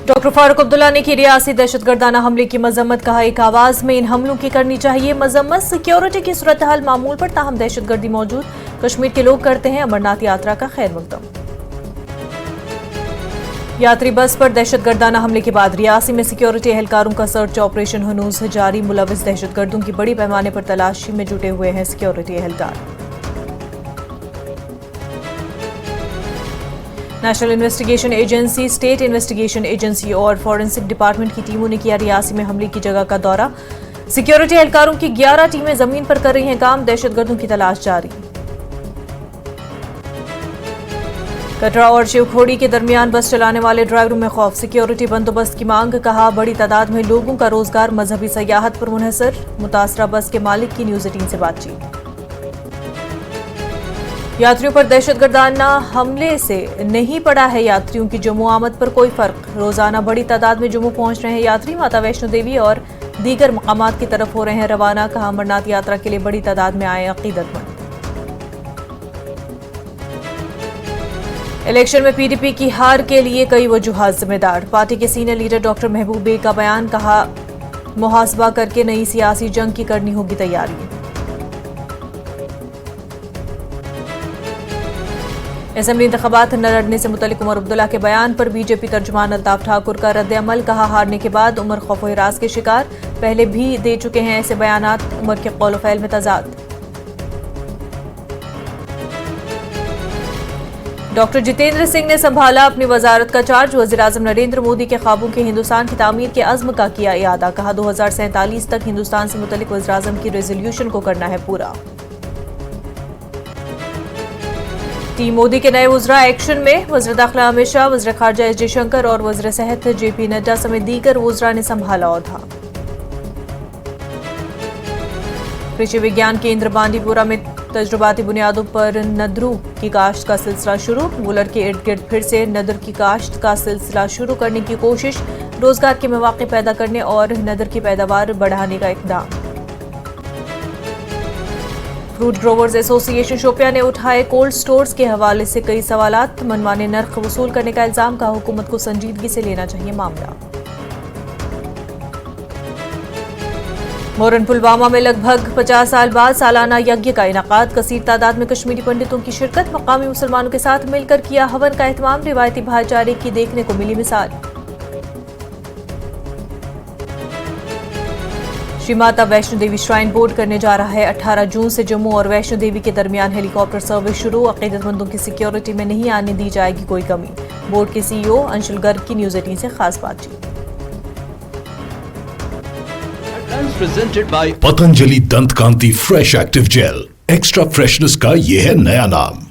Doctor Farooq Abdullah ने की रियासी दहशतगर्दाना हमले की मजम्मत, कहा एक आवाज में इन हमलों की करनी चाहिए मजम्मत। सिक्योरिटी की सूरत हाल मामूल पर, ताहम दहशतगर्दी मौजूद, कश्मीर के लोग करते हैं अमरनाथ यात्रा का खैर मकदम। यात्री बस पर दहशतगर्दाना हमले के बाद रियासी में सिक्योरिटी एहलकारों का सर्च ऑपरेशन हनूज जारी। मुलविस दहशतगर्दों की बड़ी पैमाने पर तलाशी में जुटे हुए हैं सिक्योरिटी एहलकार। National investigation agency, state investigation agency और फॉरेंसिक डिपार्टमेंट की टीमों ने किया रियासी में हमले की जगह का दौरा। सिक्योरिटी एहलकारों की 11 टीमें जमीन पर कर रही हैं काम, दहशतगर्दों की तलाश जारी। कटरा और शिवखोड़ी के दरमियान बस चलाने वाले ड्राइवरों में खौफ, सिक्योरिटी बंदोबस्त की मांग, कहा बड़ी तादाद में लोगों का रोजगार मजहबी सयाहत पर मुनहसर। मुतासरा बस के मालिक की न्यूज 18 से बातचीत। यात्रियों पर दहशतगर्दाना हमले से नहीं पड़ा है यात्रियों की जम्मू आमद पर कोई फर्क। रोजाना बड़ी तादाद में जम्मू पहुंच रहे हैं यात्री, माता वैष्णो देवी और दीगर मकामात की तरफ हो रहे हैं रवाना, कहा अमरनाथ यात्रा के लिए बड़ी तादाद में आए अकीदतमंद। इलेक्शन में पीडीपी की हार के लिए कई वजूहात जिम्मेदार। पार्टी के senior leader doctor Mehboob Beg का बयान, कहा मुहासबा करके नई सियासी जंग की करनी होगी तैयारी। असेंबली इंतखाबात न लड़ने से मुतल्लिक उमर अब्दुल्ला के बयान पर बीजेपी तर्जुमान अल्ताफ ठाकुर का रद्द-ए-अमल, कहा हारने के बाद उमर खौफ हिरास के शिकार, पहले भी दे चुके हैं ऐसे बयानात, उमर के कौल फैल में तजाद। डॉक्टर जितेंद्र सिंह ने संभाला अपनी वजारत का चार्ज, वज़ीर-ए-आज़म नरेंद्र मोदी के ख्वाबों के हिंदुस्तान की तामीर के अज़्म का किया इयादा, कहा 2047 तक हिंदुस्तान से मुतल्लिक वज़ीर-ए-आज़म की रेजोल्यूशन को करना है पूरा। टीम मोदी के नए वज़रा एक्शन में, वज़ीर दाखिला अमित शाह, वज़ीर खारजा एस जयशंकर और वज़ीर सेहत जेपी नड्डा समेत दीगर वज़रा ने संभाला ओहदा। कृषि विज्ञान केंद्र बांडीपुरा में तजुर्बाती बुनियादों पर नदरू की काश्त का सिलसिला शुरू। वुलर के इर्द गिर्द फिर से नदर की काश्त का सिलसिला शुरू करने की कोशिश, रोजगार के मौके पैदा करने और नदर की पैदावार बढ़ाने का इक़दाम। फ्रूट ग्रोवर्स एसोसिएशन शोपियां ने उठाए कोल्ड स्टोर्स के हवाले से कई सवालात, मनमाने नर्ख वसूल करने का इल्जाम, का हुकूमत को संजीदगी से लेना चाहिए मामला। मोरन पुलवामा में लगभग 50 साल बाद सालाना यज्ञ का इनाकाद, कसीर तादाद में कश्मीरी पंडितों की शिरकत, मकामी मुसलमानों के साथ मिलकर किया हवन का एहतमाम, रिवायती भाईचारे की देखने को मिली मिसाल। श्री माता वैष्णो देवी श्राइन बोर्ड करने जा रहा है 18 जून से जम्मू और वैष्णो देवी के दरमियान हेलीकॉप्टर सर्विस शुरू, अकीदतमंदों की सिक्योरिटी में नहीं आने दी जाएगी कोई कमी। बोर्ड के सीईओ अंशुल गर्ग की न्यूज 18 से खास बातचीत। Patanjali Dant Kanti fresh active gel, extra freshness का ये है नया नाम।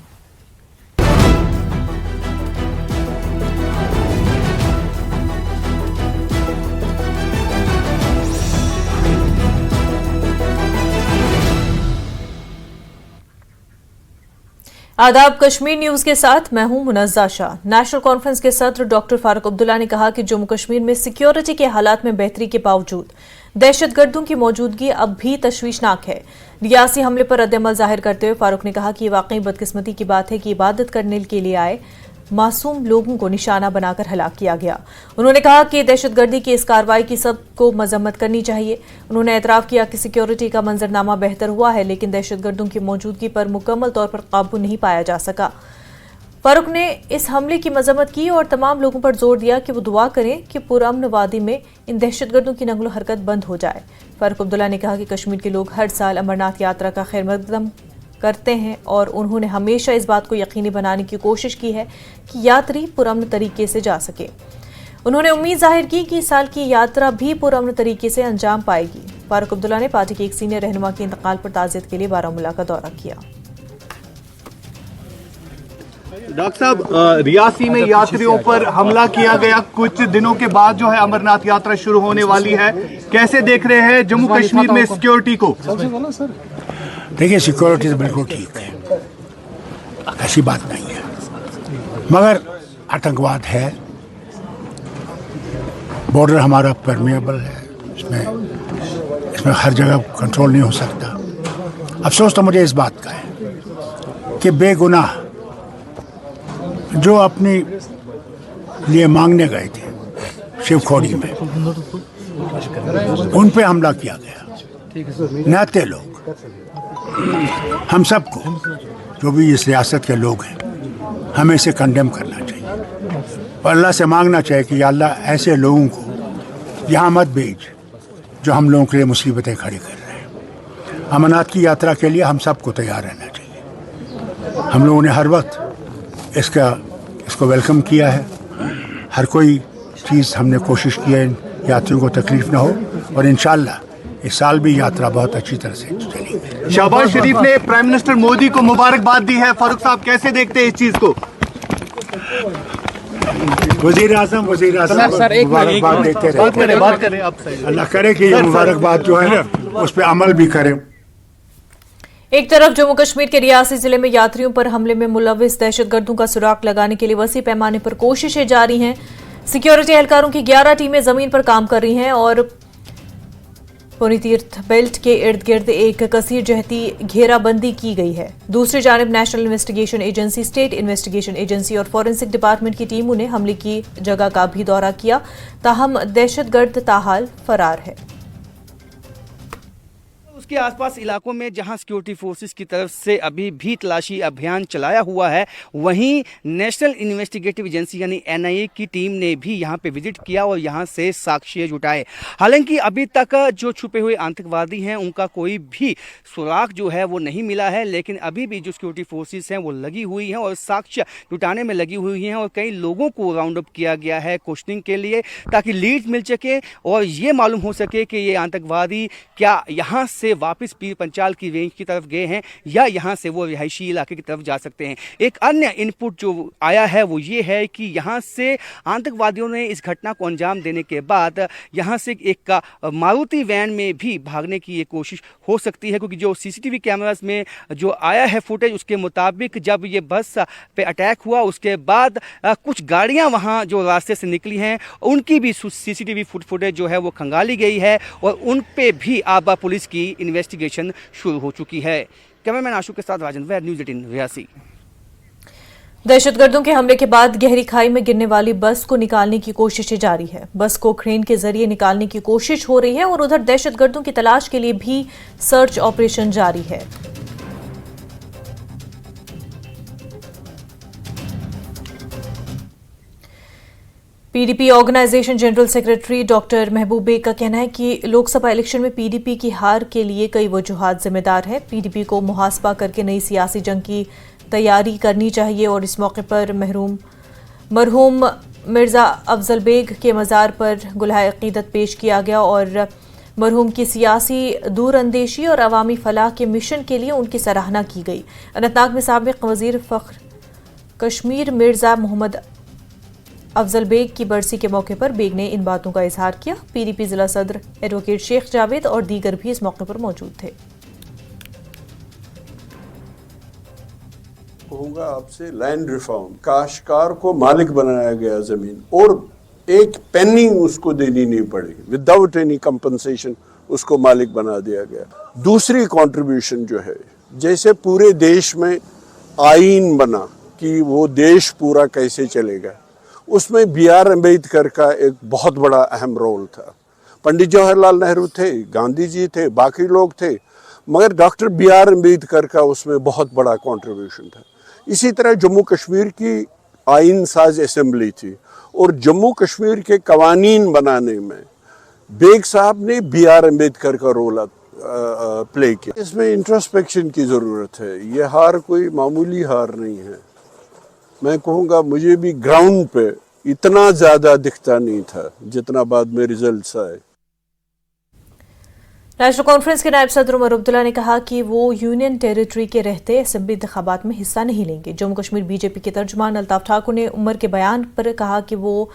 आदाब, कश्मीर न्यूज के साथ मैं हूं मुनज़्ज़ा शाह। नेशनल कॉन्फ्रेंस के सदर डॉक्टर फारूक अब्दुल्ला ने कहा कि जम्मू कश्मीर में सिक्योरिटी के हालात में बेहतरी के बावजूद दहशतगर्दों की मौजूदगी अब भी तशवीशनाक है। रियासी हमले पर रद्द-ए-अमल जाहिर करते हुए फारूक ने कहा कि ये वाकई बदकिस्मती की बात है कि इबादत करने के लिए आए मासूम लोगों को निशाना बनाकर हलाक किया गया। उन्होंने कहा कि दहशतगर्दी की इस कार्रवाई की सबको मजम्मत करनी चाहिए। उन्होंने एतराफ़ किया कि सिक्योरिटी का मंजरनामा बेहतर हुआ है, लेकिन दहशतगर्दों की मौजूदगी पर मुकम्मल तौर पर काबू नहीं पाया जा सका। फारूक ने इस हमले की मजम्मत की और तमाम लोगों पर जोर दिया कि वो दुआ करें कि पुरअमन वादी में इन दहशतगर्दों की नकलो हरकत बंद हो जाए। फारूक अब्दुल्ला ने कहा कि कश्मीर के लोग हर साल अमरनाथ यात्रा का खैर मकदम करते हैं और उन्होंने हमेशा इस बात को यकीनी बनाने की कोशिश की है कि यात्री पुरअमन तरीके से जा सके। उन्होंने उम्मीद जाहिर की कि इस साल की यात्रा भी पुरअमन तरीके से अंजाम पाएगी। फारूक अब्दुल्ला ने पार्टी के एक सीनियर रहनुमा के इंतकाल पर ताज़ियत के लिए बारामूला का दौरा किया। डॉक्टर साहब, रियासी में यात्रियों पर हमला किया गया, कुछ दिनों के बाद जो है अमरनाथ यात्रा शुरू होने वाली है, कैसे देख रहे हैं जम्मू कश्मीर में सिक्योरिटी को? देखिए, सिक्योरिटी तो बिल्कुल ठीक है, ऐसी बात नहीं है, मगर आतंकवाद है, बॉर्डर हमारा परमिएबल है, इसमें हर जगह कंट्रोल नहीं हो सकता। अफसोस तो मुझे इस बात का है कि बेगुनाह जो अपनी लिए मांगने गए थे शिवखोड़ी में, उन पे हमला किया गया। नाते लोग, हम सबको, जो भी इस रियासत के लोग हैं, हमें इसे कंडेम करना चाहिए और अल्लाह से मांगना चाहिए कि या अल्लाह ऐसे लोगों को यहाँ मत भेज जो हम लोगों के लिए मुसीबतें खड़ी कर रहे हैं। अमरनाथ की यात्रा के लिए हम सबको तैयार रहना चाहिए। हम लोगों ने हर वक्त इसको वेलकम किया है। हर कोई चीज़ हमने कोशिश की है यात्रियों को तकलीफ ना हो, और इंशाअल्लाह इस साल भी यात्रा बहुत अच्छी तरह से चलेगी। शहबाज शरीफ ने प्राइम मिनिस्टर मोदी को मुबारकबाद दी है। फारूक साहब कैसे देखते हैं इस चीज को? वजीर आजम मुबारकबाद देते रहे। बात करें आप सही। अल्लाह करे कि ये मुबारकबाद जो है ना उस पर अमल भी करें। एक तरफ जम्मू कश्मीर के रियासी जिले में यात्रियों पर हमले में मुलविस दहशतगर्दों का सुराग लगाने के लिए वसी पैमाने पर कोशिशें जारी हैं। सिक्योरिटी एहलकारों की 11 टीमें जमीन पर काम कर रही हैं और पुनीतीर्थ बेल्ट के इर्द गिर्द एक कसीर जहती घेराबंदी की गई है। दूसरी जानब national investigation agency, state investigation agency और फॉरेंसिक डिपार्टमेंट की टीमों ने हमले की जगह का भी दौरा किया, ताहम दहशतगर्द ताहाल फरार है। उसके आसपास इलाकों में जहां सिक्योरिटी फोर्सेस की तरफ से अभी भी तलाशी अभियान चलाया हुआ है, वहीं नेशनल इन्वेस्टिगेटिव एजेंसी यानी एनआईए की टीम ने भी यहां पे विजिट किया और यहां से साक्ष्य जुटाए। हालांकि अभी तक जो छुपे हुए आतंकवादी हैं उनका कोई भी सुराग जो है वो नहीं मिला है, लेकिन अभी भी जो सिक्योरिटी फोर्सेस हैं वो लगी हुई हैं और साक्ष्य जुटाने में लगी हुई हैं और कई लोगों को राउंड अप किया गया है क्वेश्चनिंग के लिए, ताकि लीड मिल सके और ये मालूम हो सके कि ये आतंकवादी क्या यहाँ से वापस पीर पंचाल की रेंज की तरफ गए हैं या यहाँ से वो रिहायशी इलाके की तरफ जा सकते हैं। एक अन्य इनपुट जो आया है वो ये है कि यहाँ से आतंकवादियों ने इस घटना को अंजाम देने के बाद यहाँ से एक मारुति वैन में भी भागने की ये कोशिश हो सकती है, क्योंकि जो सीसीटीवी कैमरास में जो आया है फुटेज उसके मुताबिक जब ये बस पे अटैक हुआ उसके बाद कुछ गाड़ियाँ वहाँ जो रास्ते से निकली हैं उनकी भी सीसीटीवी फुटेज जो है वो खंगाली गई है और उन पे भी अब पुलिस की इन्वेस्टिगेशन शुरू हो चुकी है। कैमरामैन आशु के साथ राजन वैद, न्यूज़ 18 रियासी। दहशतगर्दों के हमले के बाद गहरी खाई में गिरने वाली बस को निकालने की कोशिशें जारी है। बस को क्रेन के जरिए निकालने की कोशिश हो रही है और उधर दहशतगर्दों की तलाश के लिए भी सर्च ऑपरेशन जारी है। PDP organisation general secretary doctor Mehboob Beg का कहना है कि लोकसभा इलेक्शन में पीडीपी की हार के लिए कई वजूहात जिम्मेदार है। पीडीपी को मुहासबा करके नई सियासी जंग की तैयारी करनी चाहिए और इस मौके पर मरहूम मिर्जा अफजल बेग के मज़ार पर गुलाह अकीदत पेश किया गया और मरहूम की सियासी दूरअंदेशी और अवामी फलाह के मिशन के लिए उनकी सराहना की गई। अनंतनाग में साबिक वजीर फ़ख्र कश्मीर मिर्जा मोहम्मद अफजल बेग की बरसी के मौके पर बेग ने इन बातों का इजहार किया। पीडीपी जिला सदर एडवोकेट शेख जावेद और दीगर भी इस मौके पर मौजूद थे। कहूँगा आपसे, लैंड रिफॉर्म, काश्तकार को मालिक बनाया गया जमीन और एक पेनी उसको देनी नहीं पड़ी, विदाउट एनी कंपनसेशन उसको मालिक बना दिया गया। दूसरी कंट्रीब्यूशन जो है, जैसे पूरे देश में आईन बना कि वो देश पूरा कैसे चलेगा, उसमें बी.आर. अम्बेडकर का एक बहुत बड़ा अहम रोल था। पंडित जवाहरलाल नेहरू थे, गांधी जी थे, बाकी लोग थे, मगर डॉक्टर बी.आर. अम्बेडकर का उसमें बहुत बड़ा कंट्रीब्यूशन था। इसी तरह जम्मू कश्मीर की आइन साज असेंबली थी और जम्मू कश्मीर के कवानीन बनाने में बेग साहब ने बी.आर. अम्बेडकर का रोल प्ले किया। इसमें इंट्रोस्पेक्शन की ज़रूरत है। ये हार कोई मामूली हार नहीं है। मैं कहूँगा मुझे भी ग्राउंड पे इतना ज़्यादा दिखता नहीं था जितना बाद में रिजल्ट्स आए। नेशनल कॉन्फ्रेंस के नायब सदर उमर अब्दुल्ला ने कहा कि वो यूनियन टेरिटरी के रहते असेंबली इंतखाबात में हिस्सा नहीं लेंगे। जम्मू कश्मीर बीजेपी के तर्जुमान अल्ताफ ठाकुर ने उमर के बयान पर कहा कि वो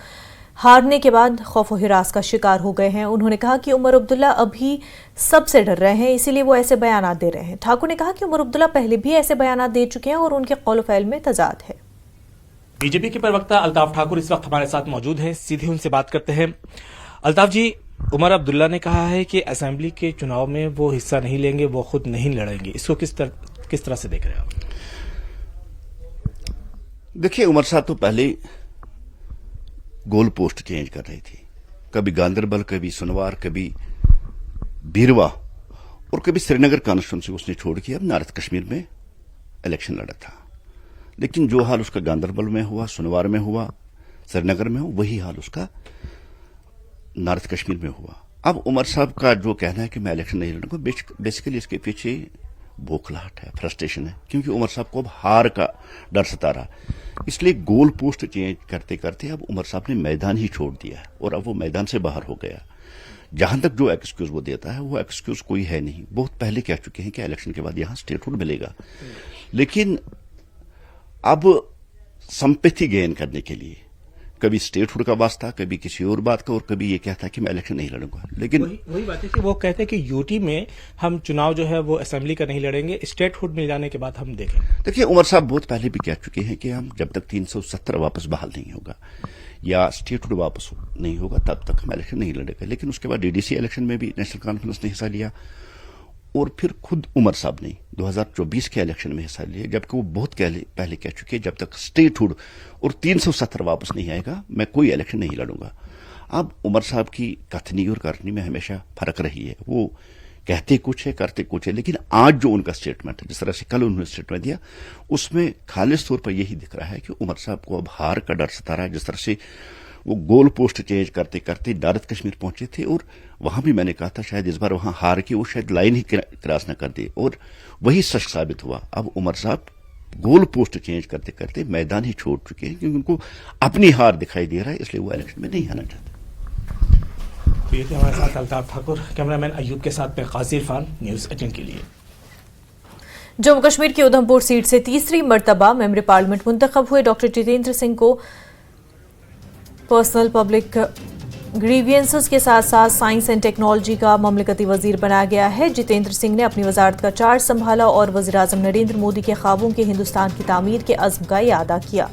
हारने के बाद खौफ और हिरास का शिकार हो गए हैं। उन्होंने कहा कि उमर अब्दुल्ला अभी सबसे डर रहे हैं, इसीलिए वो ऐसे बयान दे रहे हैं। ठाकुर ने कहा कि उमर अब्दुल्ला पहले भी ऐसे बयान दे चुके हैं और उनके कौल फ़ैल में तजाद है। बीजेपी के प्रवक्ता अल्ताफ ठाकुर इस वक्त हमारे साथ मौजूद हैं, सीधे उनसे बात करते हैं। अल्ताफ जी, उमर अब्दुल्ला ने कहा है कि असेंबली के चुनाव में वो हिस्सा नहीं लेंगे, वो खुद नहीं लड़ेंगे, इसको किस तरह से देख रहे हैं आप? देखिए, उमर साहब तो पहले गोल पोस्ट चेंज कर रही थी। कभी गांदरबल, कभी सुनवार, कभी बीरवा और कभी श्रीनगर कॉन्स्टिट्यूंसी उसने छोड़ के अब नॉर्थ कश्मीर में इलेक्शन लड़ा था। लेकिन जो हाल उसका गांदरबल में हुआ, सुनवार में हुआ, श्रीनगर में हुआ, वही हाल उसका नॉर्थ कश्मीर में हुआ। अब उमर साहब का जो कहना है कि मैं इलेक्शन नहीं लड़ूंगा, बेसिकली इसके पीछे बौखलाहट है, फ्रस्ट्रेशन है, क्योंकि उमर साहब को अब हार का डर सता रहा। इसलिए गोल पोस्ट चेंज करते करते अब उमर साहब ने मैदान ही छोड़ दिया और अब वो मैदान से बाहर हो गया। जहां तक जो एक्सक्यूज वो देता है वो एक्सक्यूज कोई है नहीं। बहुत पहले कह चुके हैं कि इलेक्शन के बाद यहां स्टेटहुड मिलेगा, लेकिन अब संपत्ति गेन करने के लिए कभी स्टेटहुड का वास्ता, कभी किसी और बात का, और कभी ये कहता है कि मैं इलेक्शन नहीं लड़ूंगा। लेकिन वही बात है कि वो कहते हैं कि यूटी में हम चुनाव जो है वो असेंबली का नहीं लड़ेंगे, स्टेटहुड मिल जाने के बाद हम देखेंगे। देखिए, उमर साहब बहुत पहले भी कह चुके हैं कि हम जब तक 370 वापस बहाल नहीं होगा या स्टेटहुड वापस नहीं होगा तब तक हम इलेक्शन नहीं लड़ेंगे। लेकिन उसके बाद डीडीसी इलेक्शन में भी नेशनल कॉन्फ्रेंस ने हिस्सा लिया और फिर खुद उमर साहब ने 2024 के इलेक्शन में हिस्सा लिया, जबकि वो बहुत पहले कह चुके हैं जब तक स्टेटहुड और 370 वापस नहीं आएगा मैं कोई इलेक्शन नहीं लड़ूंगा। अब उमर साहब की कथनी और करनी में हमेशा फर्क रही है। वो कहते कुछ है, करते कुछ है, लेकिन आज जो उनका स्टेटमेंट है, जिस तरह से कल उन्होंने स्टेटमेंट दिया, उसमें खालिस तौर पर यही दिख रहा है कि उमर साहब को अब हार का डर सता रहा है। जिस तरह से वो गोल पोस्ट चेंज करते करते नॉर्थ कश्मीर पहुंचे थे और वहां भी मैंने कहा था शायद इस बार वहां हार के वो शायद लाइन ही क्रॉस न कर दे, और वही सच साबित हुआ। अब उमर साहब गोल पोस्ट चेंज करते करते मैदान ही छोड़ चुके हैं, क्योंकि उनको अपनी हार दिखाई दे रहा है, इसलिए वो इलेक्शन में नहीं आना चाहते। तो ये थे हमारे साथ अल्ताफ ठाकुर। कैमरामैन अयूब के साथ मैं काजी इरफान, न्यूज़ 18 के लिए। जम्मू कश्मीर की उधमपुर सीट से तीसरी मर्तबा मेंबर पार्लियामेंट मुंतखब हुए डॉक्टर जितेंद्र सिंह को पर्सनल पब्लिक ग्रीवियंसेस के साथ साथ साइंस एंड टेक्नोलॉजी का ममलकती वजीर बनाया गया है। जितेंद्र सिंह ने अपनी वजारत का चार्ज संभाला और वज़ीर-ए-आज़म नरेंद्र मोदी के ख्वाबों के हिंदुस्तान की तामीर के अज़्म का इयादा किया।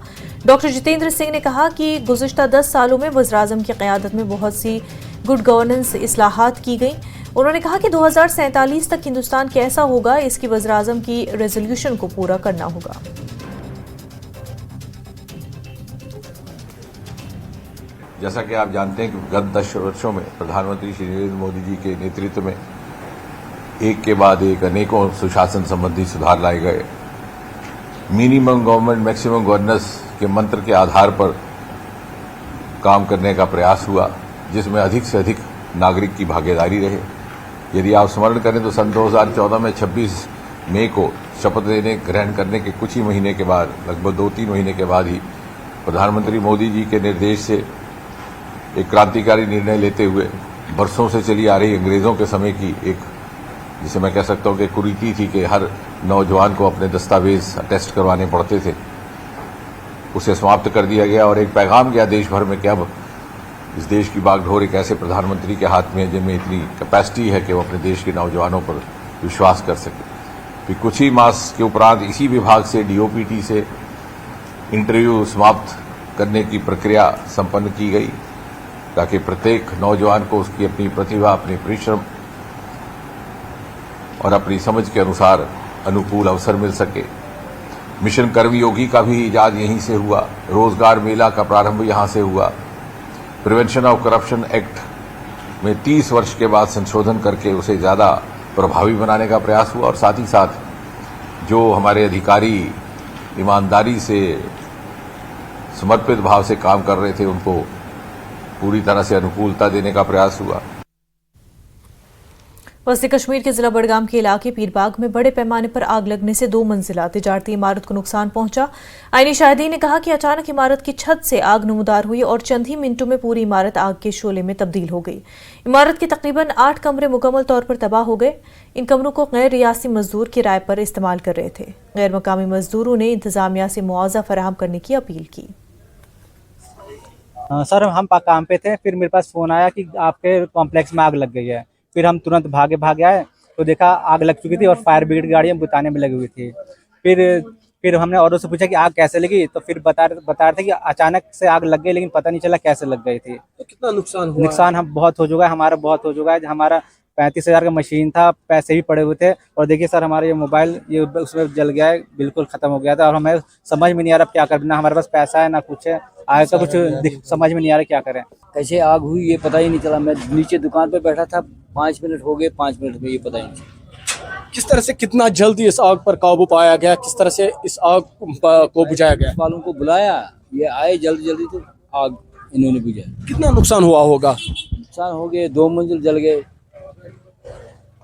डॉक्टर जितेंद्र सिंह ने कहा कि गुज़िश्ता 10 सालों में वज़ीर-ए-आज़म की क़यादत में बहुत सी गुड गवर्नेंस इस्लाहात की गई। उन्होंने कहा कि 2047 तक हिंदुस्तान कैसा होगा, इसकी वज़ीर-ए-आज़म की रेजोल्यूशन को पूरा करना होगा। जैसा कि आप जानते हैं कि गत 10 वर्षों में प्रधानमंत्री श्री नरेंद्र मोदी जी के नेतृत्व में एक के बाद एक अनेकों सुशासन संबंधी सुधार लाए गए। मिनिमम गवर्नमेंट मैक्सिमम गवर्नेंस के मंत्र के आधार पर काम करने का प्रयास हुआ, जिसमें अधिक से अधिक नागरिक की भागीदारी रहे। यदि आप स्मरण करें तो सन 2014 में 26 मई को शपथ ग्रहण करने के कुछ ही महीने के बाद, लगभग 2-3 महीने के बाद ही प्रधानमंत्री मोदी जी के निर्देश से एक क्रांतिकारी निर्णय लेते हुए बरसों से चली आ रही अंग्रेजों के समय की एक, जिसे मैं कह सकता हूं कि कुरीति थी कि हर नौजवान को अपने दस्तावेज टेस्ट करवाने पड़ते थे, उसे समाप्त कर दिया गया और एक पैगाम गया देश भर में कि अब इस देश की बागडोर एक ऐसे प्रधानमंत्री के हाथ में है जिनमें इतनी कैपेसिटी है कि वो अपने देश के नौजवानों पर विश्वास कर सके। फिर कुछ ही मास के उपरांत इसी विभाग से डीओपीटी से इंटरव्यू समाप्त करने की प्रक्रिया संपन्न की गई, ताकि प्रत्येक नौजवान को उसकी अपनी प्रतिभा, अपने परिश्रम और अपनी समझ के अनुसार अनुकूल अवसर मिल सके। मिशन कर्मयोगी का भी इजाद यहीं से हुआ, रोजगार मेला का प्रारंभ यहां से हुआ। प्रिवेंशन ऑफ करप्शन एक्ट में 30 वर्ष के बाद संशोधन करके उसे ज्यादा प्रभावी बनाने का प्रयास हुआ, और साथ ही साथ जो हमारे अधिकारी ईमानदारी से समर्पित भाव से काम कर रहे थे उनको पूरी तरह से अनुकूलता देने का प्रयास हुआ। वस्ती कश्मीर के जिला बडगाम के इलाके पीरबाग में बड़े पैमाने पर आग लगने से 2 मंजिला तिजारती इमारत को नुकसान पहुंचा। आईनी शाहिदीन ने कहा कि अचानक इमारत की छत से आग नमूदार हुई और चंद ही मिनटों में पूरी इमारत आग के शोले में तब्दील हो गई। इमारत के तकरीबन 8 कमरे मुकम्मल तौर पर तबाह हो गए। इन कमरों को गैर रियासी मजदूर किराए पर इस्तेमाल कर रहे थे। गैर मकामी मजदूरों ने इंतजामिया से मुआवजा फराहम करने की अपील की। सर, हम काम पे थे, फिर मेरे पास फोन आया कि आपके कॉम्प्लेक्स में आग लग गई है। फिर हम तुरंत भागे आए तो देखा आग लग चुकी थी और फायर ब्रिगेड गाड़ियां बुताने में लगी हुई थी। फिर हमने औरों से पूछा कि आग कैसे लगी, तो फिर बता रहे थे कि अचानक से आग लग गई, लेकिन पता नहीं चला कैसे लग गई थी। तो कितना नुकसान हुआ? नुकसान हम बहुत हो चुका है, हमारा बहुत हो चुका है। हमारा 35,000 का मशीन था, पैसे भी पड़े हुए थे। और देखिए सर, हमारा ये मोबाइल ये उसमें जल गया है, बिल्कुल ख़त्म हो गया था। और हमें समझ में नहीं आ रहा क्या कर, ना हमारे पास पैसा है ना कुछ है, आगे का कुछ समझ में नहीं आ रहा क्या करें। कैसे आग हुई ये पता ही नहीं चला। मैं नीचे दुकान पर बैठा था, 5 मिनट हो गए, 5 मिनट में ये पता ही नहीं चला। किस तरह से, कितना जल्दी इस आग पर काबू पाया गया, किस तरह से इस आग को बुझाया गया? वालों को बुलाया, ये आए जल्दी जल्दी तो आग इन्होंने बुझाया। कितना नुकसान हुआ होगा? नुकसान हो गए, 2 मंजिल जल गए।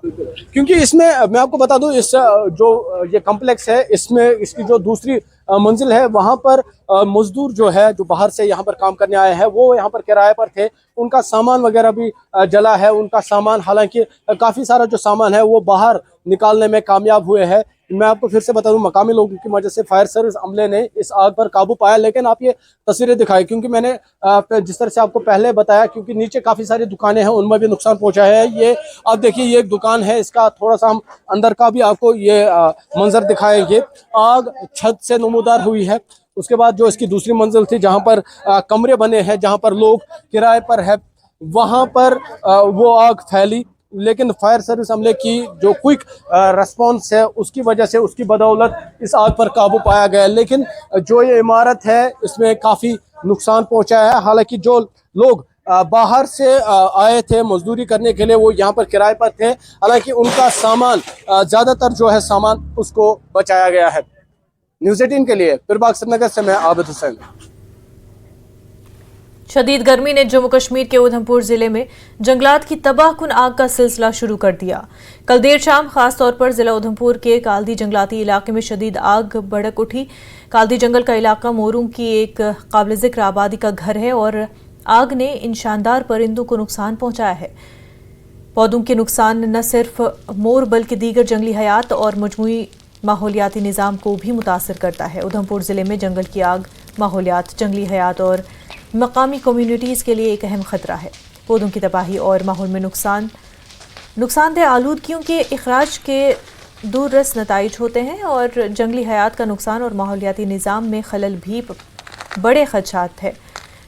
क्योंकि इसमें मैं आपको बता दूं, इस जो ये कॉम्प्लेक्स है, इसमें इसकी जो दूसरी मंजिल है, वहां पर मजदूर जो है, जो बाहर से यहाँ पर काम करने आए हैं, वो यहाँ पर किराए पर थे। उनका सामान वगैरह भी जला है। उनका सामान, हालांकि काफ़ी सारा जो सामान है वो बाहर निकालने में कामयाब हुए हैं। मैं आपको फिर से बता दूं, मकामी लोगों की मदद से फायर सर्विस अमले ने इस आग पर काबू पाया। लेकिन आप ये तस्वीरें दिखाई, क्योंकि मैंने जिस तरह से आपको पहले बताया, क्योंकि नीचे काफ़ी सारी दुकानें हैं, उनमें भी नुकसान पहुंचा है। ये आप देखिए, ये एक दुकान है, इसका थोड़ा सा हम अंदर का भी आपको ये मंजर दिखाएंगे। आग छत से नमूदार हुई है। उसके बाद जो इसकी दूसरी मंजिल थी, जहाँ पर कमरे बने हैं, जहाँ पर लोग किराए पर है, वहाँ पर वो आग फैली। लेकिन फायर सर्विस अमले की जो क्विक रिस्पॉन्स है, उसकी वजह से, उसकी बदौलत इस आग पर काबू पाया गया। लेकिन जो ये इमारत है, इसमें काफ़ी नुकसान पहुंचा है। हालांकि जो लोग बाहर से आए थे मजदूरी करने के लिए, वो यहाँ पर किराए पर थे। हालांकि उनका सामान, ज़्यादातर जो है सामान, उसको बचाया गया है। न्यूज़ 18 के लिए फिरबाग श्रीनगर से मैं आबिद हुसैन। शदीद गर्मी ने जम्मू कश्मीर के उधमपुर जिले में जंगलात की तबाहकुन आग का सिलसिला शुरू कर दिया। कल देर शाम खास तौर पर जिला उधमपुर के काल्दी जंगलाती इलाके में शदीद आग भड़क उठी। काल्दी जंगल का इलाका मोरूं की एक काबिल जिक्र आबादी का घर है और आग ने इन शानदार परिंदों को नुकसान पहुंचाया है। पौधों के नुकसान न सिर्फ मोर बल्कि दीगर जंगली हयात और मजमूई माहौलियाती निज़ाम को भी मुतासर करता है। उधमपुर जिले में जंगल की आग माहौलियात, जंगली हयात और मकामी कम्युनिटीज़ के लिए एक अहम खतरा है। पौधों की तबाही और माहौल में नुकसानदेह आलूदगियों के अखराज के दूररस नताइज होते हैं और जंगली हयात का नुकसान और माहौलियाती निज़ाम में खलल भी बड़े खदशात है।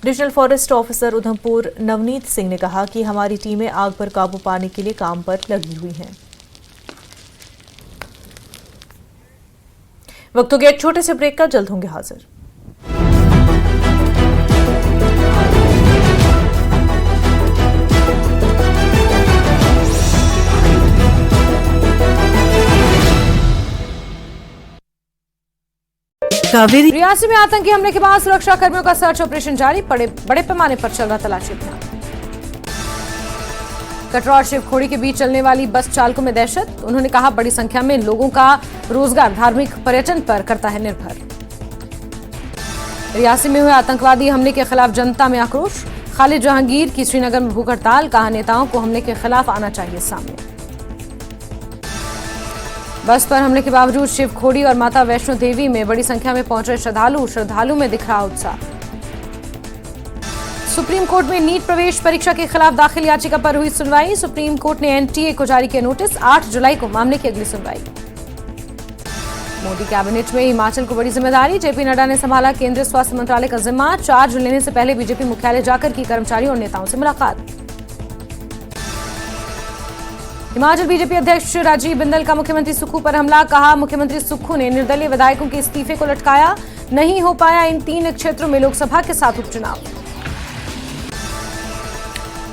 Divisional forest officer Udhampur Navneet Singh ने कहा कि हमारी टीमें आग पर काबू पाने के लिए काम पर लगी हुई हैं। वक्त हो गया एक छोटे से ब्रेक का, जल्द होंगे हाजिर। रियासी में आतंकी हमले के बाद सुरक्षा कर्मियों का सर्च ऑपरेशन जारी, बड़े पैमाने पर चल रहा तलाशी अभियान। कटरा और शिवखोड़ी के बीच चलने वाली बस चालकों में दहशत, उन्होंने कहा बड़ी संख्या में लोगों का रोजगार धार्मिक पर्यटन पर करता है निर्भर। रियासी में हुए आतंकवादी हमले के खिलाफ जनता में आक्रोश, खालिद जहांगीर की श्रीनगर में भूख हड़ताल, कहा नेताओं को हमले के खिलाफ आना चाहिए सामने। बस पर हमले के बावजूद शिवखोड़ी और माता वैष्णो देवी में बड़ी संख्या में पहुंच रहे श्रद्धालु में दिख रहा उत्साह। सुप्रीम कोर्ट में नीट प्रवेश परीक्षा के खिलाफ दाखिल याचिका पर हुई सुनवाई, सुप्रीम कोर्ट ने एनटीए को जारी किया नोटिस, 8 जुलाई को मामले की अगली सुनवाई। मोदी कैबिनेट में हिमाचल को बड़ी जिम्मेदारी, जेपी नड्डा ने संभाला केंद्रीय स्वास्थ्य मंत्रालय का जिम्मा, चार्ज लेने से पहले बीजेपी मुख्यालय जाकर की कर्मचारियों और नेताओं से मुलाकात। हिमाचल बीजेपी अध्यक्ष राजीव बिंदल का मुख्यमंत्री सुक्खू पर हमला, कहा मुख्यमंत्री सुक्खू ने निर्दलीय विधायकों के इस्तीफे को लटकाया, नहीं हो पाया इन 3 क्षेत्रों में लोकसभा के साथ उपचुनाव।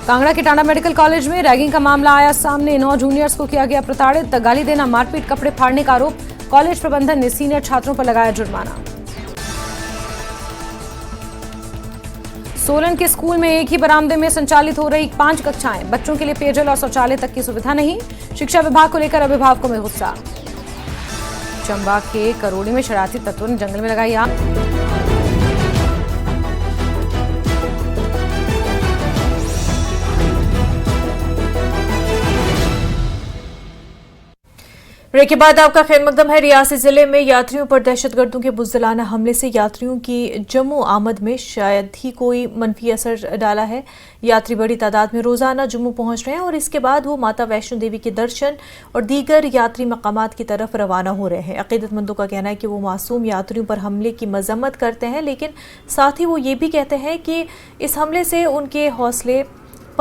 कांगड़ा के टांडा मेडिकल कॉलेज में रैगिंग का मामला आया सामने, 9 जूनियर्स को किया गया प्रताड़ित, गाली देना, मारपीट, कपड़े फाड़ने का आरोप, कॉलेज प्रबंधन ने सीनियर छात्रों पर लगाया जुर्माना। सोलन के स्कूल में एक ही बरामदे में संचालित हो रही 5 कक्षाएं, बच्चों के लिए पेयजल और शौचालय तक की सुविधा नहीं, शिक्षा विभाग को लेकर अभिभावकों में गुस्सा। चंबा के करोड़ी में शरारती तत्वों ने जंगल में लगाई आग। ब्रेक के बाद आपका खैर मकदम है। रियासी जिले में यात्रियों पर दहशतगर्दों के बुज़दिलाना हमले से यात्रियों की जम्मू आमद में शायद ही कोई मनफी असर डाला है। यात्री बड़ी तादाद में रोजाना जम्मू पहुंच रहे हैं और इसके बाद वो माता वैष्णो देवी के दर्शन और दीगर यात्री मकामात की तरफ रवाना हो रहे हैं। अकीदतमंदों का कहना है कि वो मासूम यात्रियों पर हमले की मजम्मत करते हैं, लेकिन साथ ही वो ये भी कहते हैं कि इस हमले से उनके हौसले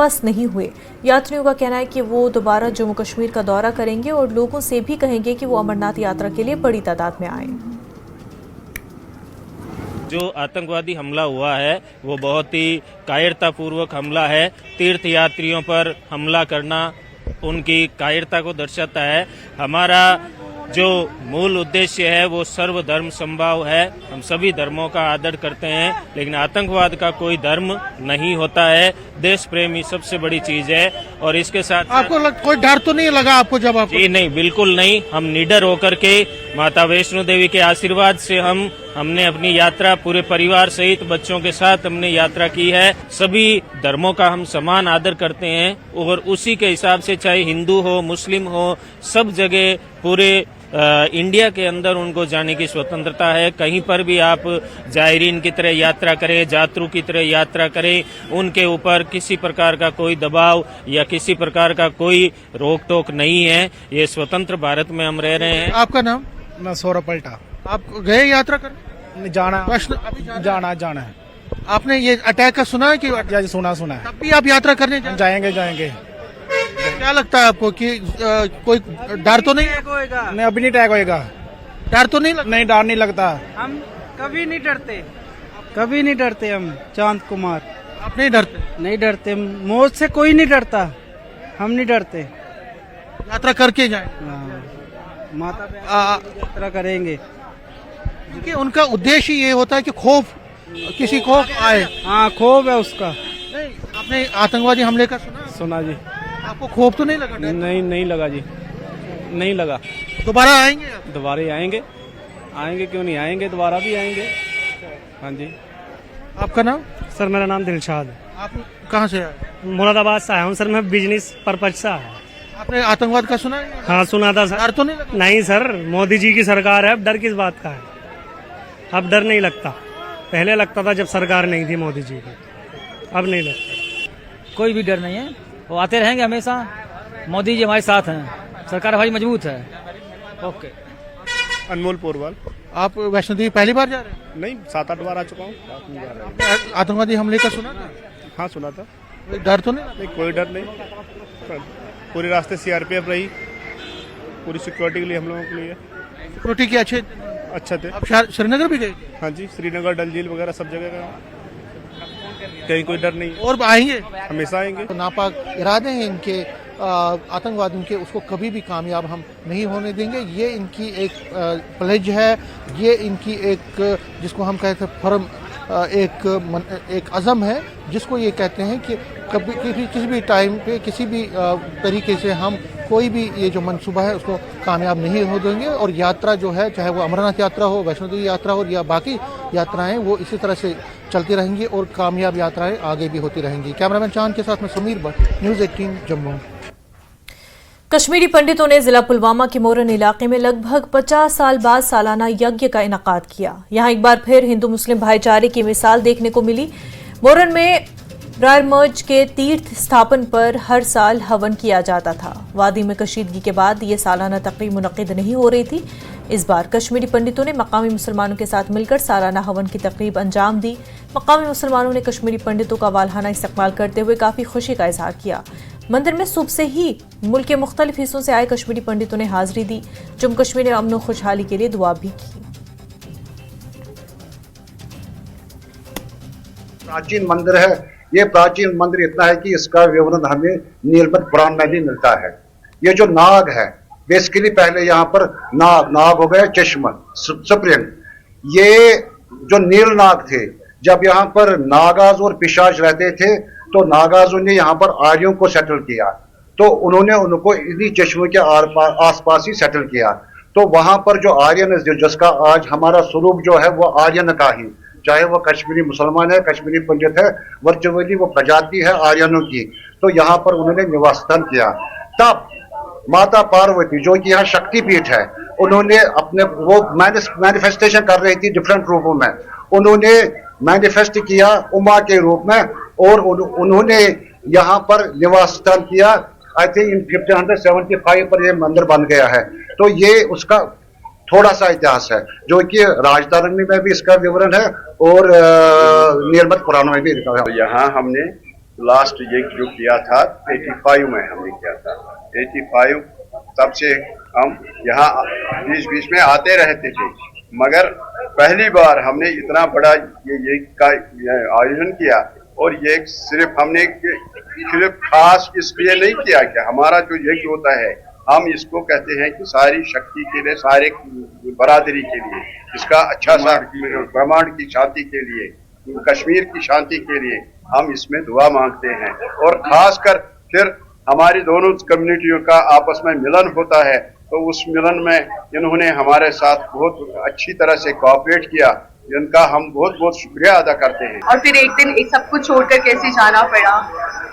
वापस नहीं हुए। यात्रियों का कहना है कि वो दोबारा जम्मू कश्मीर का दौरा करेंगे और लोगों से भी कहेंगे कि वो अमरनाथ यात्रा के लिए बड़ी तादाद में आएं। जो आतंकवादी हमला हुआ है वो बहुत ही कायरतापूर्वक हमला है। तीर्थ यात्रियों पर हमला करना उनकी कायरता को दर्शाता है। हमारा जो मूल उद्देश्य है वो सर्वधर्म समभाव है। हम सभी धर्मों का आदर करते हैं, लेकिन आतंकवाद का कोई धर्म नहीं होता है। देश प्रेम ही सबसे बड़ी चीज है। और इसके साथ आपको कोई डर तो नहीं लगा आपको जब आप? जी नहीं, बिल्कुल नहीं। हम निडर होकर के माता वैष्णो देवी के आशीर्वाद से हमने अपनी यात्रा पूरे परिवार सहित बच्चों के साथ हमने यात्रा की है। सभी धर्मों का हम समान आदर करते हैं और उसी के हिसाब से चाहे हिंदू हो मुस्लिम हो, सब जगह पूरे इंडिया के अंदर उनको जाने की स्वतंत्रता है। कहीं पर भी आप जायरीन की तरह यात्रा करें, यात्रु की तरह यात्रा करें, उनके ऊपर किसी प्रकार का कोई दबाव या किसी प्रकार का कोई रोक टोक नहीं है। ये स्वतंत्र भारत में हम रह रहे हैं। आपका नाम? मैं सौरभ पलटा। आप गए यात्रा कर? जाना जाना है। आपने ये अटैक का सुना है कि? सुना है। तब भी आप यात्रा करने जाएंगे। क्या लगता है आपको कि कोई डर तो नहीं होएगा? नहीं, अभी नहीं अटैक होएगा। डर तो नहीं लगता? नहीं, डर नहीं लगता। हम कभी नहीं डरते हम। चांद कुमार। आप नहीं डरते? नहीं डरते, मौत से कोई नहीं डरता, हम नहीं डरते। यात्रा करके जाए? माता पे यात्रा करेंगे क्योंकि उनका उद्देश्य ये होता है कि किसी खौफ आए। हाँ, खौफ है उसका। नहीं, आपने आतंकवादी हमले का सुना जी। आपको खौफ तो नहीं लगा? नहीं लगा जी, नहीं लगा। दोबारा आएंगे आप? दोबारा आएंगे क्यों नहीं आएंगे, दोबारा भी आएंगे। हाँ जी। आपका नाम? सर मेरा नाम दिलशाद है। आप कहाँ से आए? मुरादाबाद से आया हूँ सर, मैं बिजनेस पर्पज से आया। आपने आतंकवाद का सुना है? हाँ सुना था सर। डर तो नहीं लगा? नहीं सर, मोदी जी की सरकार है, अब डर किस बात का है? अब डर नहीं लगता। पहले लगता था जब सरकार नहीं थी मोदी जी की, अब नहीं लगता। कोई भी डर नहीं है, वो आते रहेंगे हमेशा। मोदी जी हमारे साथ हैं, सरकार हमारी मजबूत है। ओके। अनमोल पोरवाल। आप वैष्णो देवी पहली बार जा रहे हैं? नहीं, 7-8 बार आ चुका हूँ। आतंकवादी हमले का सुना था? हाँ सुना था। डर तो नहीं? कोई डर नहीं। पूरे रास्ते सीआरपीएफ रही, पूरी सिक्योरिटी के लिए हम लोगों के लिए। सिक्योरिटी के अच्छा थे। आप श्रीनगर भी गए? हाँ जी, श्रीनगर, डल झील वगैरह सब जगह गए। कहीं कोई डर नहीं। और आएंगे? हमेशा आएंगे। तो नापाक इरादे हैं इनके आतंकवादियों के, उसको कभी भी कामयाब हम नहीं होने देंगे। ये इनकी एक प्लेज है, ये इनकी एक जिसको हम कहते हैं फर्म एक अज़म है, जिसको ये कहते हैं कि कभी किसी भी टाइम पे किसी भी तरीके से हम कोई भी ये जो मंसूबा है उसको कामयाब नहीं हो देंगे। और यात्रा जो है, चाहे वो अमरनाथ यात्रा हो, वैष्णो देवी यात्रा हो या बाकी यात्राएं, वो इसी तरह से चलती रहेंगी और कामयाब यात्राएं आगे भी होती रहेंगी। कैमरामैन चांद के साथ में समीर भट्ट, न्यूज़ 18 जम्मू। कश्मीरी पंडितों ने जिला पुलवामा के मोरन इलाके में लगभग 50 साल बाद सालाना यज्ञ का इनेकाद किया। यहां एक बार फिर हिंदू मुस्लिम भाईचारे की मिसाल देखने को मिली। मोरन में रायरमर्ज के तीर्थ स्थापन पर हर साल हवन किया जाता था। वादी में कशीदगी के बाद ये सालाना तकरीब मुनक्किद नहीं हो रही थी। इस बार कश्मीरी पंडितों ने मकामी मुसलमानों के साथ मिलकर सालाना हवन की तकरीब अंजाम दी। मकामी मुसलमानों ने कश्मीरी पंडितों का वालहाना इस्तकबाल करते हुए काफी खुशी का इजहार किया। मंदिर में सुबह से ही मुल्क के मुख्तलिफ हिस्सों से आए कश्मीरी पंडितों ने हाजिरी दी। जम्मू कश्मीर में अमन और खुशहाली के लिए दुआ भी की। प्राचीन मंदिर है। ये प्राचीन मंदिर इतना है कि इसका विवरण हमें नीलमत पुराण में भी मिलता है। ये जो नाग है, बेसिकली पहले यहाँ पर नाग हो गए चश्मा स्प्रिंग। ये जो नील नाग थे, जब यहाँ पर नागाज और पिशाच रहते थे तो नागाजों ने यहाँ पर आर्यों को सेटल किया, तो उन्होंने उनको इन्हीं चश्मों के आसपास ही सेटल किया। तो वहां पर जो आर्यन, जिसका आज हमारा स्वरूप जो है वो आर्यन का ही, चाहे वो कश्मीरी मुसलमान है, कश्मीरी पंडित है, वर्चुअली वो प्रजाति है आर्यनों की, तो यहाँ पर उन्होंने निवास स्थान किया। तब माता पार्वती, जो कि यहाँ शक्तिपीठ है, उन्होंने अपने वो मैनिफेस्टेशन कर रही थी डिफरेंट रूपों में। उन्होंने मैनिफेस्ट किया उमा के रूप में और उन्होंने यहाँ पर निवास स्थान किया। आई थिंक इन 1575 पर यह मंदिर बन गया है। तो ये उसका थोड़ा सा इतिहास है, जो कि राजतारणी में भी इसका विवरण है और निर्मत पुराणों में भी लिखा है। यहाँ हमने लास्ट ये जो किया था 85 में हमने किया था। 85 तब से हम यहाँ बीच में आते रहते थे, मगर पहली बार हमने इतना बड़ा ये का आयोजन किया। और ये सिर्फ हमने सिर्फ खास इसलिए नहीं किया कि हमारा जो यज्ञ होता है, हम इसको कहते हैं कि सारी शक्ति के लिए, सारे बरादरी के लिए, इसका अच्छा सा ब्रह्मांड की शांति के लिए, कश्मीर की शांति के लिए हम इसमें दुआ मांगते हैं। और खासकर फिर हमारी दोनों कम्युनिटियों का आपस में मिलन होता है, तो उस मिलन में इन्होंने हमारे साथ बहुत अच्छी तरह से कोऑपरेट किया, जिनका हम बहुत बहुत शुक्रिया अदा करते हैं। और फिर एक दिन एक सब कुछ छोड़कर कैसे जाना पड़ा।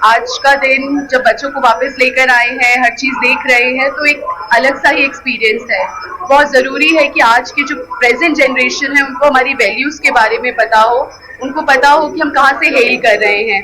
आज का दिन जब बच्चों को वापस लेकर आए हैं, हर चीज देख रहे हैं, तो एक अलग सा ही एक्सपीरियंस है। बहुत जरूरी है कि आज की जो प्रेजेंट जनरेशन है उनको हमारी वैल्यूज के बारे में पता हो, उनको पता हो कि हम कहाँ से हेल कर रहे हैं।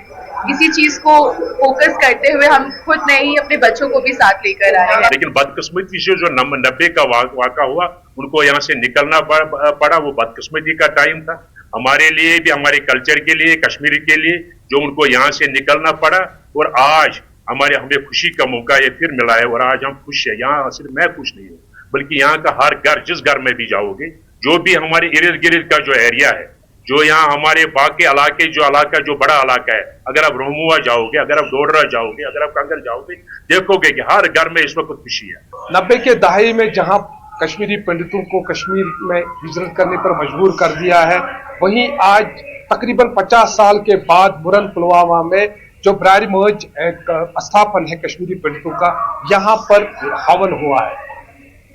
इसी चीज को फोकस करते हुए हम खुद नहीं अपने बच्चों को भी साथ लेकर आए हैं। लेकिन बदकिस्मती से जो 90 का वाक़ा हुआ, उनको यहाँ से निकलना पड़ा, वो बदकिस्मती का टाइम था हमारे लिए भी, हमारे कल्चर के लिए, कश्मीर के लिए, जो उनको यहाँ से निकलना पड़ा। और आज हमें खुशी का मौका ये फिर मिला है, और आज हम खुश हैं। यहाँ सिर्फ मैं खुश नहीं हूँ, बल्कि यहाँ का हर घर, जिस घर में भी जाओगे, जो भी हमारे इर्द गिर्द का जो एरिया है, जो यहाँ हमारे बाकी इलाके, जो बड़ा इलाका है, अगर आप रोमुआ जाओगे, अगर आप डोडरा जाओगे, अगर आप कंगल जाओगे, देखोगे कि हर घर में इस वक्त खुशी है। 90 के दहाई में जहां कश्मीरी पंडितों को कश्मीर में हिजरत करने पर मजबूर कर दिया है, वहीं आज तकरीबन 50 साल के बाद मुरन पुलवामा में जो बरारी मौज एक स्थापन है कश्मीरी पंडितों का, यहाँ पर हवन हुआ है।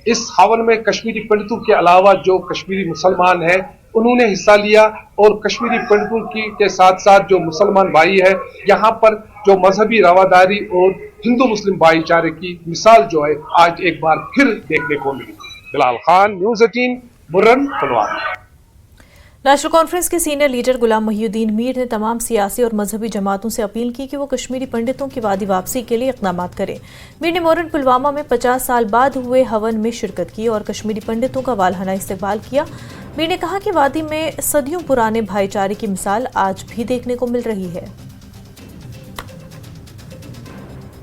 इस हवन में कश्मीरी पंडितों के अलावा जो कश्मीरी मुसलमान हैं उन्होंने हिस्सा लिया, और कश्मीरी पंडितों के साथ साथ जो मुसलमान भाई है, यहाँ पर जो मजहबी रवादारी और हिंदू मुस्लिम भाईचारे की मिसाल जो है आज एक बार फिर देखने को मिली। Bilal Khan, news 18, Muran Pulwama. National Conference के सीनियर लीडर गुलाम मोहिउद्दीन मीर ने तमाम सियासी और मजहबी जमातों से अपील की कि वो कश्मीरी पंडितों की वादी वापसी के लिए इक़दाम करें। मीर ने मोरन पुलवामा में 50 साल बाद हुए हवन में शिरकत की और कश्मीरी पंडितों का वालहाना इस्तकबाल किया। मीर ने कहा कि वादी में सदियों पुराने भाईचारे की मिसाल आज भी देखने को मिल रही है।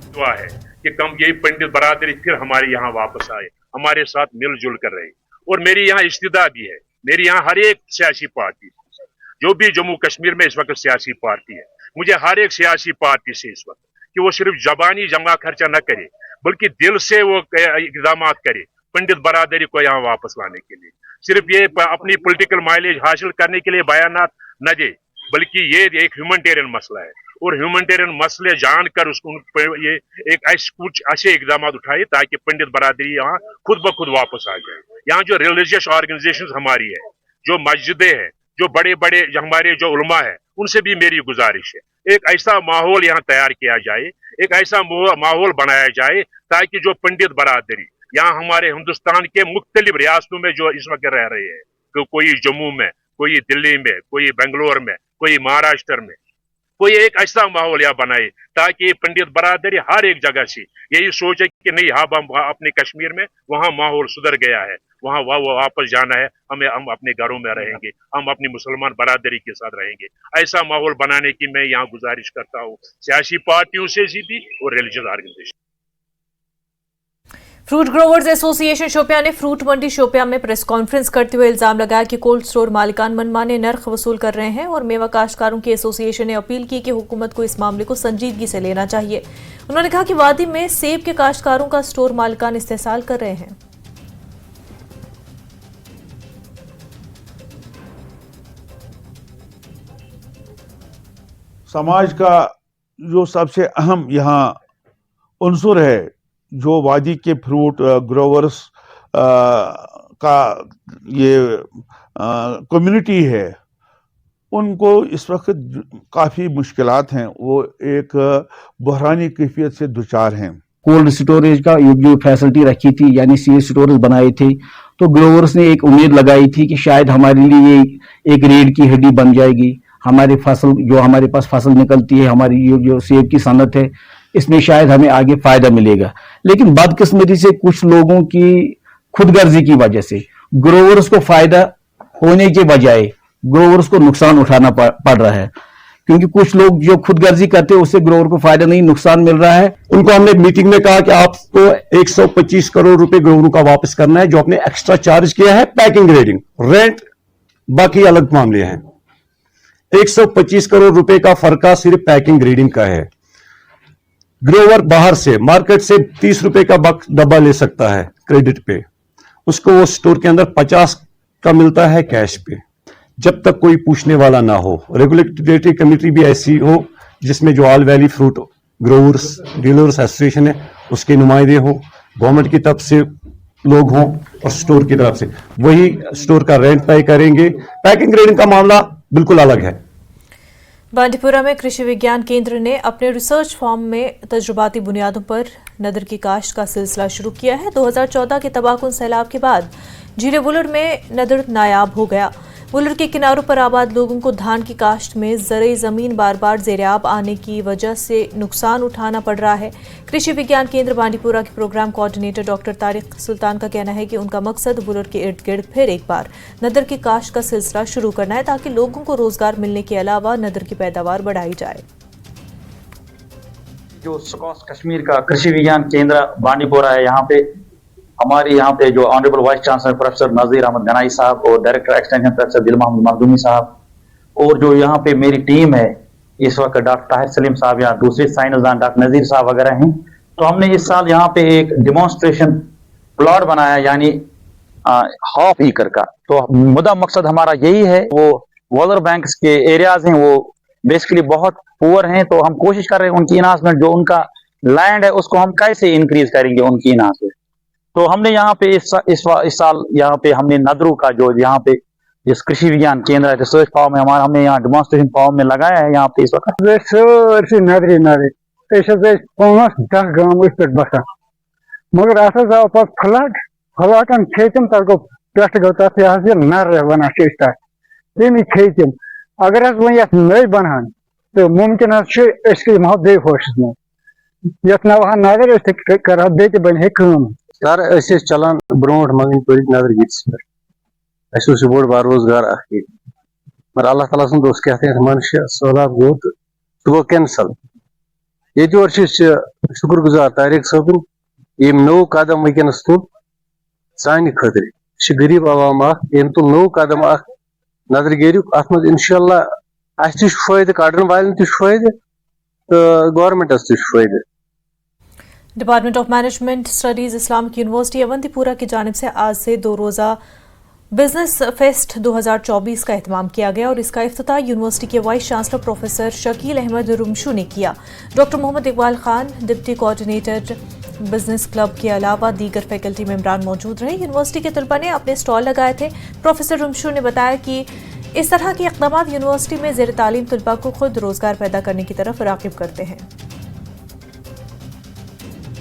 दुआ है कि कम यही पंडित बरादरी फिर हमारे यहाँ वापस आए, हमारे साथ मिलजुल कर रहे। और मेरी यहाँ इस्तिदा भी है, मेरी यहाँ हर एक सियासी पार्टी, जो भी जम्मू कश्मीर में इस वक्त सियासी पार्टी है, मुझे हर एक सियासी पार्टी से इस वक्त कि वो सिर्फ जबानी जमा खर्चा न करे, बल्कि दिल से वो इक़दाम करे पंडित बरादरी को यहाँ वापस लाने के लिए। सिर्फ ये अपनी पॉलिटिकल माइलेज हासिल करने के लिए बयानात न दे, बल्कि ये एक ह्यूमैनिटेरियन मसला है, और ह्यूमैनिटेरियन मसले जानकर ये एक कुछ ऐसे इकदाम उठाए ताकि पंडित बरादरी यहाँ खुद ब खुद वापस आ जाए। यहाँ जो रिलीजियस ऑर्गेनाइजेशंस हमारी है, जो मस्जिदें हैं, जो बड़े बड़े हमारे जो उलमा है, उनसे भी मेरी गुजारिश है एक ऐसा माहौल यहाँ तैयार किया जाए, एक ऐसा माहौल बनाया जाए ताकि जो पंडित बरादरी यहाँ हमारे हिंदुस्तान के मुख्तलिफ रियासतों में जो इस वक्त रह रहे हैं, तो कोई जम्मू में, कोई दिल्ली में, कोई बेंगलोर में, कोई महाराष्ट्र में, कोई एक ऐसा माहौल यहाँ बनाए ताकि पंडित बरादरी हर एक जगह से यही सोचे कि नहीं, हम अपने कश्मीर में वहाँ माहौल सुधर गया है, वहाँ वापस जाना है, हम अपने घरों में रहेंगे, हम अपनी मुसलमान बरादरी के साथ रहेंगे। ऐसा माहौल बनाने की मैं यहाँ गुजारिश करता हूँ सियासी पार्टियों से भी और religious organisation. Fruit growers association Shopian ने फ्रूट मंडी शोपियां में प्रेस कॉन्फ्रेंस करते हुए इल्जाम लगाया कि कोल्ड स्टोर मालिकान मनमाने नर्ख वसूल कर रहे हैं और मेवा काश्तकारों की एसोसिएशन ने अपील की कि हुकूमत को इस मामले को संजीदगी से लेना चाहिए। उन्होंने कहा कि वादी में सेब के काश्तकारों का स्टोर मालिकान इस्तेहसाल कर रहे हैं। समाज का जो सबसे अहम यहाँ उन्सुर है, जो वादी के फ्रूट ग्रोवर्स का ये कम्युनिटी है, उनको इस वक्त काफ़ी मुश्किलात हैं, वो एक बहरानी कैफियत से दुचार हैं। कोल्ड स्टोरेज का जो फैसिलिटी रखी थी, यानी सील स्टोरेज बनाए थे, तो ग्रोवर्स ने एक उम्मीद लगाई थी कि शायद हमारे लिए ये एक रीढ़ की हड्डी बन जाएगी। हमारी फसल, जो हमारे पास फसल निकलती है, हमारी जो सेब की सनत है, इसमें शायद हमें आगे फायदा मिलेगा। लेकिन बदकिस्मती से कुछ लोगों की खुदगर्जी की वजह से ग्रोवर्स को फायदा होने के बजाय ग्रोवर्स को नुकसान उठाना पड़ रहा है, क्योंकि कुछ लोग जो खुदगर्जी करते हैं उससे ग्रोवर को फायदा नहीं, नुकसान मिल रहा है। उनको हमने मीटिंग में कहा कि आपको 125 करोड़ रुपए ग्रोवर का वापस करना है जो आपने एक्स्ट्रा चार्ज किया है। पैकिंग ग्रेडिंग, रेंट बाकी अलग मामले हैं। 125 करोड़ रुपए का फर्का सिर्फ पैकिंग ग्रेडिंग का है। ग्रोवर बाहर से मार्केट से 30 रुपए का डब्बा ले सकता है क्रेडिट पे, उसको वो स्टोर के अंदर 50 का मिलता है कैश पे, जब तक कोई पूछने वाला ना हो। रेगुलेटरी कमेटी भी ऐसी हो जिसमें जो all valley fruit growers dealers association है उसके नुमाइंदे हो, गवर्नमेंट की तरफ से लोग हों और स्टोर की तरफ से, वही स्टोर का रेंट तय करेंगे। पैकिंग ग्रेडिंग का मामला बिल्कुल अलग है। बांडीपुरा में कृषि विज्ञान केंद्र ने अपने रिसर्च फार्म में तजुर्बाती बुनियादों पर नदर की काश्त का सिलसिला शुरू किया है। 2014 के तबाहकुन सैलाब के बाद झीले वुलर में नदर नायाब हो गया। वुलर के किनारों पर आबाद लोगों को धान की काश्त में ज़रई ज़मीन बार बार ज़ेर-ए-आब आने की वजह से नुकसान उठाना पड़ रहा है। कृषि विज्ञान केंद्र बांडीपुरा के प्रोग्राम कोऑर्डिनेटर डॉक्टर तारिक सुल्तान का कहना है कि उनका मकसद वुलर के इर्द गिर्द फिर एक बार नदर की काश्त का सिलसिला शुरू करना है ताकि लोगों को रोजगार मिलने के अलावा नदर की पैदावार बढ़ाई जाए। जो स्कॉस कश्मीर का कृषि विज्ञान केंद्र बांडीपुरा है, हमारे यहाँ पे जो ऑनरेबल वाइस चांसलर प्रोफेसर नज़ीर अहमद गनाई साहब और डायरेक्टर एक्सटेंशन प्रोफेसर दिल मोहम्मद मखदूमी साहब और जो यहाँ पे मेरी टीम है इस वक्त डॉक्टर ताहिर सलीम साहब या दूसरे साइंसदान डॉक्टर नज़ीर साहब वगैरह हैं, तो हमने इस साल यहाँ पे एक डिमॉन्स्ट्रेशन प्लॉट बनाया यानी हाफ एकड़ का। तो मुद्दा मकसद हमारा यही है, वो वॉलर बैंक्स के एरियाज हैं वो बेसिकली बहुत पुअर हैं, तो हम कोशिश कर रहे हैं उनकी इन्हांसमेंट जो उनका लैंड है उसको हम कैसे इंक्रीज करेंगे उनकी इन्हांसमेंट। तो हमने यहाँ पे इस साल यहाँ पे हमने नदरू का जो यहाँ पे इस कृषि विज्ञान केंद्र रिसर्च फार्म है हमारा, हमने यहाँ डिमॉन्स्ट्रेशन फार्म में लगाया है। यहाँ पे इस वक्त नदरी 5-10 गांव पे बसान मगर अत आव पे फ्लडन खेतम तक गो पे गो तथ यह नर वन तमी खेतम अगर वो नई बनान तो मुमकिन महो बे होशस में ये नवा नदर कर बे बन कम सर चलान ब्रोट मंगन पड़ नदर गिस पे बोड़ बार रोजगार मगर अल्लाह ताला सुन मनुष्य सैलाब गो तो सह गो कैंसल। ये शुक्र गुजार तारिक सबन यम नो कदम वनस तुल सान खतर गरीब आवाम यम तुल नो कदम नदर गेर अत मज इंशाल्लाह अस फायदे कड़न वाले फायदे तो गवर्नमेंटस फायदे। Department of management studies Islamic university Awantipora की जानिब से आज से 2 रोज़ा बिजनेस फेस्ट 2024 का एहतमाम किया गया और इसका इफ्तिताह यूनिवर्सिटी के vice chancellor professor Shakeel Ahmad Rumshoo ने किया। Doctor Mohammad Iqbal Khan deputy coordinator business club के अलावा दीगर फैकल्टी मेंबरान मौजूद रहे। यूनिवर्सिटी के तलबा ने अपने स्टॉल लगाए थे। प्रोफेसर रुमशू ने बताया कि इस तरह के इक़दाम यूनिवर्सिटी में ज़ेर तालीम तलबा को खुद रोजगार पैदा करने की तरफ राग़िब करते हैं।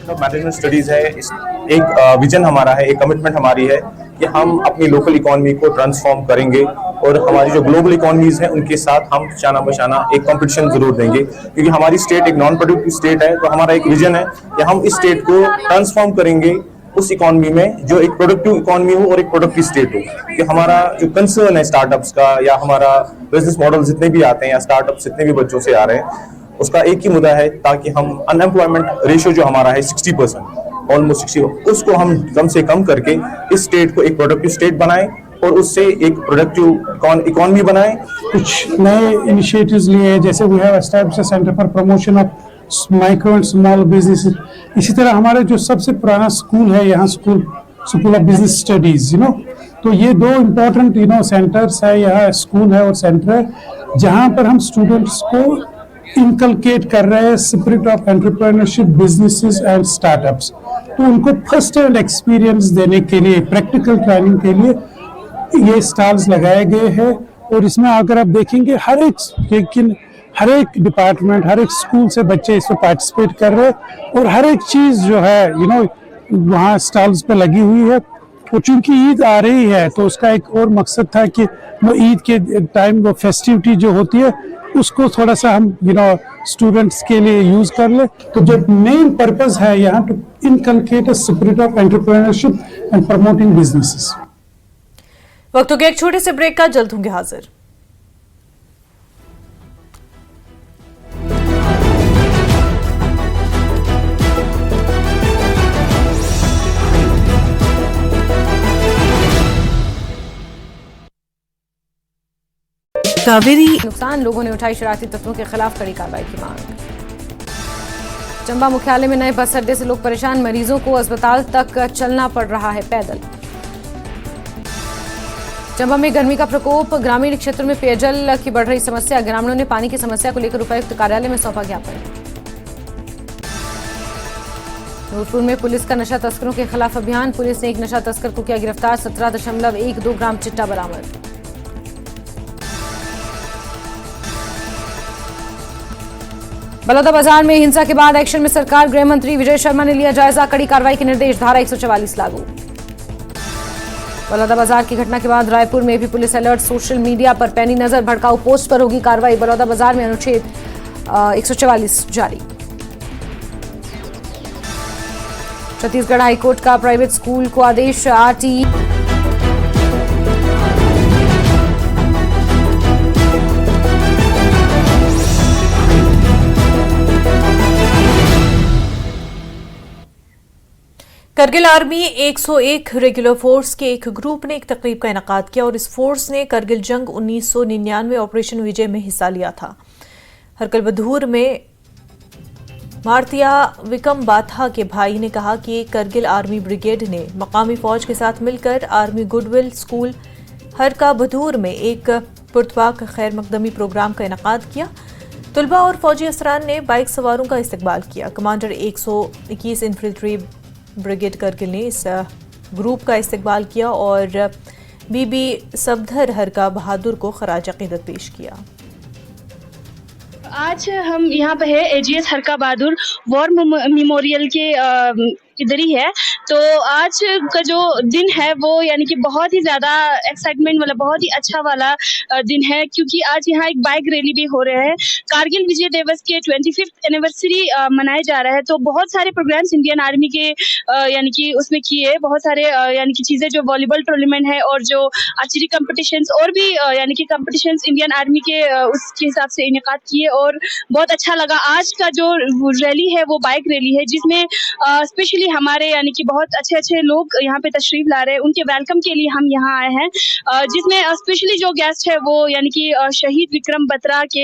मैनेजमेंट स्टडीज है, एक विजन हमारा है, एक कमिटमेंट हमारी है कि हम अपनी लोकल इकोनॉमी को ट्रांसफॉर्म करेंगे और हमारी जो ग्लोबल इकोनॉमीज हैं उनके साथ हम शाना बशाना एक कंपटीशन जरूर देंगे, क्योंकि हमारी स्टेट एक नॉन प्रोडक्टिव स्टेट है। तो हमारा एक विजन है कि हम इस स्टेट को ट्रांसफॉर्म करेंगे उस इकोनॉमी में जो एक प्रोडक्टिव इकोनॉमी हो और एक प्रोडक्टिव स्टेट हो। कि हमारा जो कंसर्न है स्टार्टअप्स का या हमारा बिजनेस मॉडल जितने भी आते हैं या स्टार्टअप्स जितने भी बच्चों से आ रहे हैं उसका एक ही मुद्दा है ताकि हम अनएम्प्लॉयमेंट रेशियो जो हमारा है 60% ऑलमोस्ट 60 उसको हम कम से कम करके इस स्टेट को एक प्रोडक्टिव स्टेट बनाएं और उससे एक प्रोडक्टिव इकोनॉमी बनाएं। कुछ नए इनिशिएटिव्स लिए हैं, जैसे we have established a centre for promotion of micro and small business. इसी तरह हमारा जो सबसे पुराना स्कूल है यहाँ स्कूल ऑफ बिजनेस स्टडीज तो ये 2 इम्पोर्टेंट सेंटर्स है, यहाँ स्कूल है और सेंटर है जहाँ पर हम स्टूडेंट्स को इनकलकेट कर रहे हैं spirit of entrepreneurship, businesses and startups. तो उनको फर्स्ट हैंड एक्सपीरियंस देने के लिए, प्रैक्टिकल ट्रेनिंग के लिए ये स्टॉल्स लगाए गए हैं। और इसमें अगर आप देखेंगे हर एक डिपार्टमेंट, हर एक स्कूल से बच्चे इसमें पार्टिसिपेट कर रहे हैं और हर एक चीज़ जो है वहाँ स्टॉल्स पे लगी हुई है। और चूंकि ईद आ रही है तो उसका एक और मकसद था कि वो ईद के टाइम वो फेस्टिविटी जो होती है उसको थोड़ा सा हम स्टूडेंट्स के लिए यूज कर ले। तो जो मेन पर्पस है यहाँ to inculcate a spirit of entrepreneurship and promoting businesses. वक्त हो गया एक छोटे से ब्रेक का, जल्द होंगे हाजिर। कावेरी नुकसान, लोगों ने उठाई शरारती तत्वों के खिलाफ कड़ी कार्रवाई की मांग। चंबा मुख्यालय में नए बस अड्डे से लोग परेशान, मरीजों को अस्पताल तक चलना पड़ रहा है पैदल। चंबा में गर्मी का प्रकोप, ग्रामीण क्षेत्रों में पेयजल की बढ़ रही समस्या, ग्रामीणों ने पानी की समस्या को लेकर उपायुक्त कार्यालय में सौंपा ज्ञापन। नूरपुर में पुलिस का नशा तस्करों के खिलाफ अभियान, पुलिस ने एक नशा तस्कर को किया गिरफ्तार, 17.12 ग्राम चिट्टा बरामद। बलौदाबाजार में हिंसा के बाद एक्शन में सरकार, गृह मंत्री विजय शर्मा ने लिया जायजा, कड़ी कार्रवाई के निर्देश, धारा 144 लागू। बलौदाबाजार की घटना के बाद रायपुर में भी पुलिस अलर्ट, सोशल मीडिया पर पैनी नजर, भड़काऊ पोस्ट पर होगी कार्रवाई, बलौदाबाजार में अनुच्छेद 144 जारी। छत्तीसगढ़ हाईकोर्ट का प्राइवेट स्कूल को आदेश, RT Kargil army 101 regular force के एक ग्रुप ने एक तकरीब का इनेकाद किया और इस फोर्स ने करगिल जंग 1999 ऑपरेशन विजय में हिस्सा लिया था। हरकलबधूर में मारतिया विकम बाथा के भाई ने कहा कि करगिल आर्मी ब्रिगेड ने मकामी फौज के साथ मिलकर आर्मी गुडविल स्कूल हरकाबधूर में एक पुरतपाक खैर मकदमी प्रोग्राम का इनेकाद किया। तलबा और फौजी असरान ने बाइक सवारों का इस्तकबाल किया। कमांडर 121 इन्फेंट्री ब्रिगेड करगिल ने इस ग्रुप का इस्तकबाल किया और बीबी सफदर हरका बहादुर को खराज अकीदत पेश किया। आज हम यहाँ पे है एजीएस हरका बहादुर वॉर मेमोरियल के इधर ही है। तो आज का जो दिन है वो यानी कि बहुत ही ज़्यादा एक्साइटमेंट वाला, बहुत ही अच्छा वाला दिन है, क्योंकि आज यहाँ एक बाइक रैली भी हो रहा है। कारगिल विजय दिवस के 25th एनिवर्सरी मनाया जा रहा है। तो बहुत सारे प्रोग्राम्स इंडियन आर्मी के यानी कि उसमें किए, बहुत सारे यानी कि चीज़ें, जो वॉलीबॉल टूर्नामेंट है और जो आर्चरी कॉम्पिटिशन्स और भी यानी कि कॉम्पिटिशन्स इंडियन आर्मी के उसके हिसाब से इनेकाद किए और बहुत अच्छा लगा। आज का जो रैली है वो बाइक रैली है, जिसमें स्पेशली हमारे यानी कि बहुत अच्छे लोग यहाँ पे तशरीफ ला रहे हैं। उनके वेलकम के लिए हम यहाँ आए हैं, जिसमें स्पेशली जो गेस्ट है वो यानी कि शहीद विक्रम बत्रा के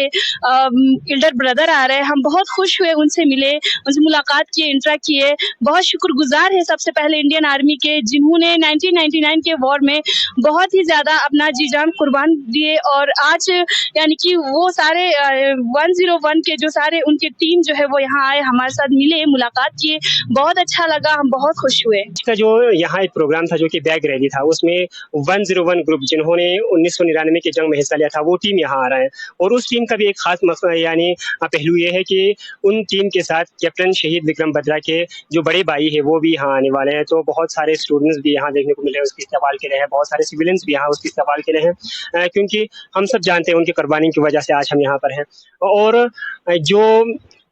एल्डर ब्रदर आ रहे हैं। हम बहुत खुश हुए, उनसे मिले, उनसे मुलाकात किए, इंटरेक्ट किए। बहुत शुक्रगुजार है सबसे पहले इंडियन आर्मी के, जिन्होंने 1999 के वॉर में बहुत ही ज्यादा अपना जी जान कुर्बान दिए और आज यानी कि वो सारे 101 के जो सारे उनके टीम जो है वो यहाँ आए, हमारे साथ मिले, मुलाकात किए, बहुत अच्छा लगा, हम बहुत खुश हुए। इसका जो यहाँ एक प्रोग्राम था जो कि बैग रैली था, उसमें 101 ग्रुप जिन्होंने 1999 के जंग में हिस्सा लिया था वो टीम यहाँ आ रहा है। और उस टीम का भी एक खास मकसद यानी पहलू ये है कि उन टीम के साथ कैप्टन शहीद विक्रम बत्रा के जो बड़े भाई है वो भी यहाँ आने वाले हैं। तो बहुत सारे स्टूडेंट्स भी यहाँ देखने को मिले, उसकी इस्तेमाल के लिए हैं, बहुत सारे सिविलियंस भी यहाँ उसकी इस्तेमाल के लिए हैं, क्योंकि हम सब जानते हैं उनकी कुर्बानी की वजह से आज हम यहाँ पर हैं। और जो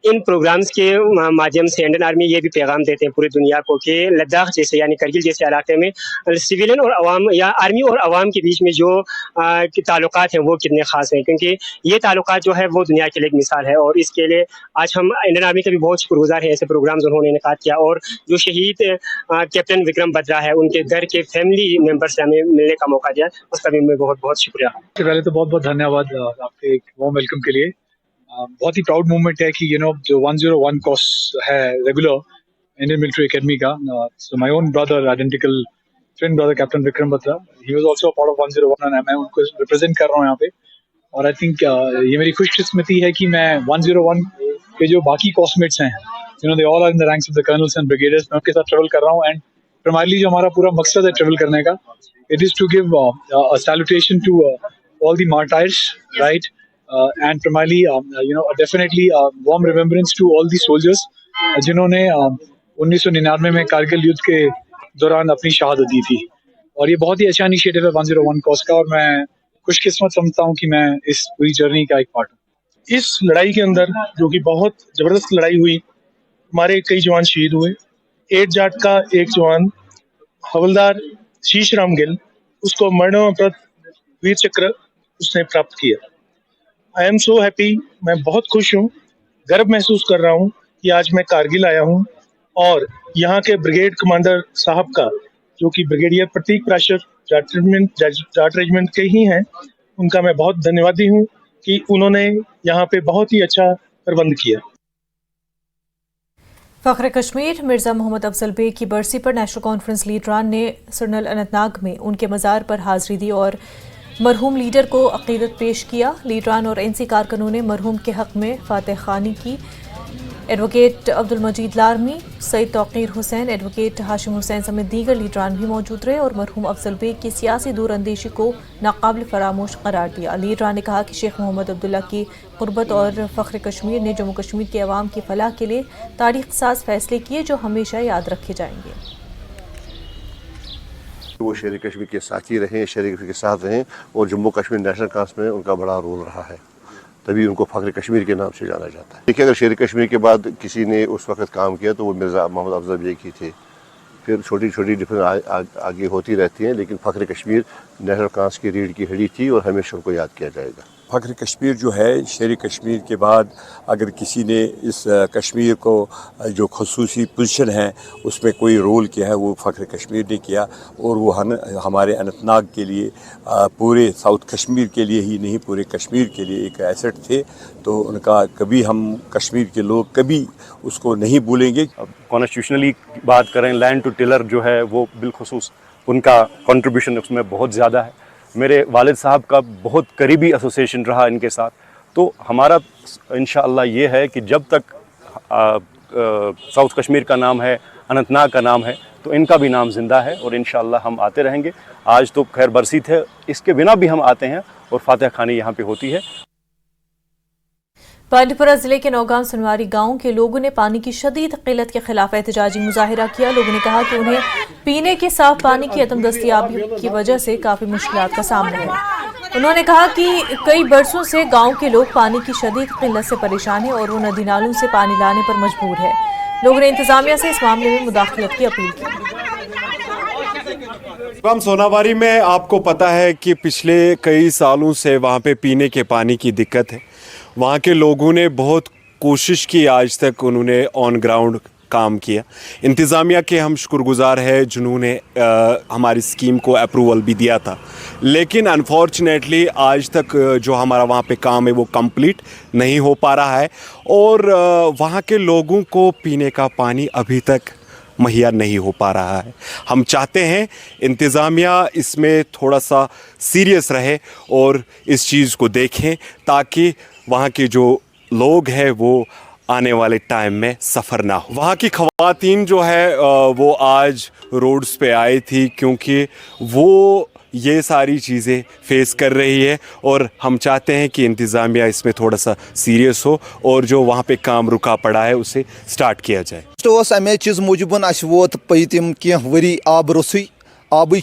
इन प्रोग्राम्स के माध्यम से इंडियन आर्मी ये भी पैगाम देते हैं पूरी दुनिया को कि लद्दाख जैसे यानी करगिल जैसे इलाके में सिविलियन और अवाम या आर्मी और अवाम के बीच में जो ताल्लुकात हैं वो कितने खास हैं, क्योंकि ये ताल्लुकात जो है वो दुनिया के लिए एक मिसाल है। और इसके लिए आज हम इंडियन आर्मी का भी बहुत शुक्रगुजार है, ऐसे प्रोग्राम्स उन्होंने इनेकाद किया। और जो शहीद कैप्टन विक्रम बत्रा है उनके घर के फैमिली मेम्बर से हमें मिलने का मौका दिया, उसका भी मैं बहुत बहुत शुक्रिया। पहले तो बहुत बहुत धन्यवाद आपके वार्म वेलकम के लिए। बहुत ही प्राउड मोमेंट है कि जो 101 कोर्स है रेगुलर इंडियन मिलिट्री एकेडमी का, so my own brother, identical twin brother captain Vikram Batra, he was also part of 101 and मैं उनको रिप्रेजेंट कर रहा हूँ यहाँ पे। और आई थिंक ये मेरी खुशकिस्मती है कि मैं 101 के जो बाकी कोर्समेट्स हैं, they all are in the ranks of the colonels and brigadiers, मैं उनके साथ ट्रेवल कर रहा हूँ। एंड प्राइमरली जो हमारा पूरा मकसद है ट्रेवल करने का, it is to give a salutation to all the martyrs, right, and primarily definitely warm remembrance to all the soldiers जिन्होंने 1999 में कारगिल युद्ध के दौरान अपनी शहादत दी थी। और ये बहुत ही अच्छा इनिशिएटिव है 101 कोर्स का, और मैं खुशकिस्मत समझता हूँ कि मैं इस पूरी जर्नी का एक पार्ट हूँ। इस लड़ाई के अंदर जो कि बहुत जबरदस्त लड़ाई हुई, हमारे कई जवान शहीद हुए। 8 जाट का एक जवान हवलदार शीश राम गिल, उसको मरणोपरांत वीर चक्र उसने प्राप्त किया। आई एम सो हैप्पी, मैं बहुत खुश हूँ, गर्व महसूस कर रहा हूँ कि आज मैं कारगिल आया हूँ और यहाँ के ब्रिगेड कमांडर साहब का, जो कि ब्रिगेडियर प्रतीक प्राशर जाट रेजिमेंट के ही हैं, उनका मैं बहुत धन्यवादी हूँ कि उन्होंने यहाँ पे बहुत ही अच्छा प्रबंध किया। फख्र कश्मीर मिर्जा मोहम्मद अफजल बेग की बरसी पर नेशनल कॉन्फ्रेंस लीडरान ने सुरनल अनंतनाग में उनके मज़ार पर हाजिरी दी और मरहूम लीडर को अक़ीदत पेश किया। लीडरान और एनसी कारकुनों ने मरहूम के हक़ में फातह खानी की। एडवोकेट अब्दुल मजीद लारमी, सईद तौकीर हुसैन, एडवोकेट हाशिम हुसैन समेत दीगर लीडरान भी मौजूद रहे और मरहूम अफजल बेग की सियासी दूरअंदेशी को नाकाबिल फरामोश करार दिया। लीडरान ने कहा कि शेख मोहम्मद अब्दुल्ला की कुर्बत और फ़ख्र कश्मीर ने जम्मू कश्मीर के अवाम की फलाह के लिए तारीख साज फैसले किए जो हमेशा याद रखे जाएंगे। वो शेर कश्मीर के साथी रहें, शेर कश्मीर के साथ रहें और जम्मू कश्मीर नेशनल काउंसिल में उनका बड़ा रोल रहा है, तभी उनको फ़ख्र कश्मीर के नाम से जाना जाता है। देखिए, अगर शेर कश्मीर के बाद किसी ने उस वक्त काम किया तो वो मिर्ज़ा मोहम्मद अफजल बेग ही थे। फिर छोटी छोटी डिफरेंस आगे होती रहती हैं, लेकिन फ़ख्र कश्मीर नेशनल काउंसिल की रीढ़ की हड्डी थी और हमेशा उनको याद किया जाएगा। फ़ख्र कश्मीर जो है, शेर कश्मीर के बाद अगर किसी ने इस कश्मीर को जो खसूसी पोजीशन है उसमें कोई रोल किया है वो फ़ख्र कश्मीर ने किया और वो हमारे अनंतनाग के लिए, पूरे साउथ कश्मीर के लिए ही नहीं पूरे कश्मीर के लिए एक एसेट थे। तो उनका कभी हम कश्मीर के लोग कभी उसको नहीं भूलेंगे। कॉन्स्टिट्यूशनली बात करें, लैंड टू टिलर जो है वो बिलखुसूस उनका कंट्रीब्यूशन उसमें बहुत ज़्यादा है। मेरे वालिद साहब का बहुत करीबी एसोसिएशन रहा इनके साथ, तो हमारा इंशाअल्लाह ये है कि जब तक साउथ कश्मीर का नाम है, अनंतनाग का नाम है, तो इनका भी नाम ज़िंदा है और इंशाअल्लाह हम आते रहेंगे। आज तो खैर बरसी थे, इसके बिना भी हम आते हैं और फातह खानी यहाँ पे होती है। बांडीपुरा जिले के नौगांव सुनवारी गांव के लोगों ने पानी की शदीद किल्लत के खिलाफ एहतजाजी मुजाहिरा किया। लोगों ने कहा कि उन्हें पीने के साफ पानी की अदम दस्तियाबी की वजह से काफ़ी मुश्किलात का सामना है। उन्होंने कहा कि कई बरसों से गांव के लोग पानी की शदीद किल्लत से परेशान हैं और वो नदी नालों से पानी लाने पर मजबूर है। लोगों ने इंतजामिया से इस मामले में मुदाखलत की अपील की। सोनावारी में आपको पता है कि पिछले कई सालों से वहाँ पे पीने के पानी की दिक्कत है। वहाँ के लोगों ने बहुत कोशिश की, आज तक उन्होंने ऑन ग्राउंड काम किया। इंतज़ामिया के हम शुक्रगुज़ार हैं जिन्होंने हमारी स्कीम को अप्रूवल भी दिया था, लेकिन अनफॉर्चुनेटली आज तक जो हमारा वहाँ पे काम है वो कंप्लीट नहीं हो पा रहा है और वहाँ के लोगों को पीने का पानी अभी तक मुहैया नहीं हो पा रहा है। हम चाहते हैं इंतज़ामिया इसमें थोड़ा सा सीरियस रहे और इस चीज़ को देखें ताकि वहाँ के जो लोग हैं वो आने वाले टाइम में सफ़र ना हो। वहाँ की ख़वातीन जो है वो आज रोड्स पे आई थी क्योंकि वो ये सारी चीज़ें फेस कर रही है और हम चाहते हैं कि इंतज़ामिया इसमें थोड़ा सा सीरियस हो और जो वहाँ पे काम रुका पड़ा है उसे स्टार्ट किया जाए। अमे चीज मूजूबन वोत पतिम कह वरी आब रोसुई आबी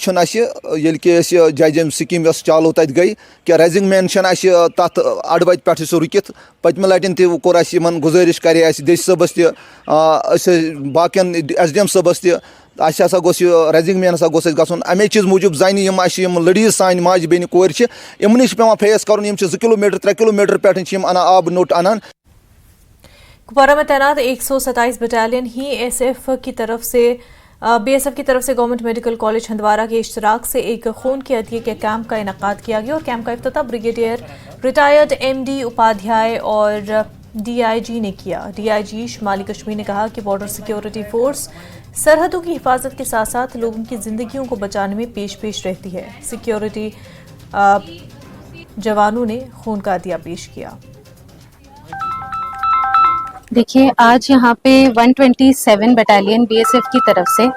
जजम स्कीम चालू तत गई कि राइजिंग मैन तथ अड़वत पे सह रुकित पतम लटन तोर गुजारिश कर देसी सबस बाकियन SDM सबस तसा गोस राइजिंग मैन गोस गन अमे चीज मूजूब जान लड़ीज सान माज बेन कोर इमन पे फेस कर 2 किलोमीटर 3 किलोमीटर पे अना आब नोट अनान। कुपवारा में तैनात 127 बटालियन ही BSF की तरफ से गवर्नमेंट मेडिकल कॉलेज हंदवारा के इश्तराक से एक खून के अतिये के कैंप का इनकाद किया गया और कैंप का इफ्तिताह ब्रिगेडियर रिटायर्ड MD उपाध्याय और DIG ने किया। DIG शुमाली कश्मीर ने कहा कि बॉर्डर सिक्योरिटी फोर्स सरहदों की हिफाजत के साथ साथ लोगों की जिंदगियों को बचाने में पेश रहती है। सिक्योरिटी जवानों ने खून का अतिया पेश किया। देखिए, आज यहाँ पे 127 बटालियन BSF की तरफ से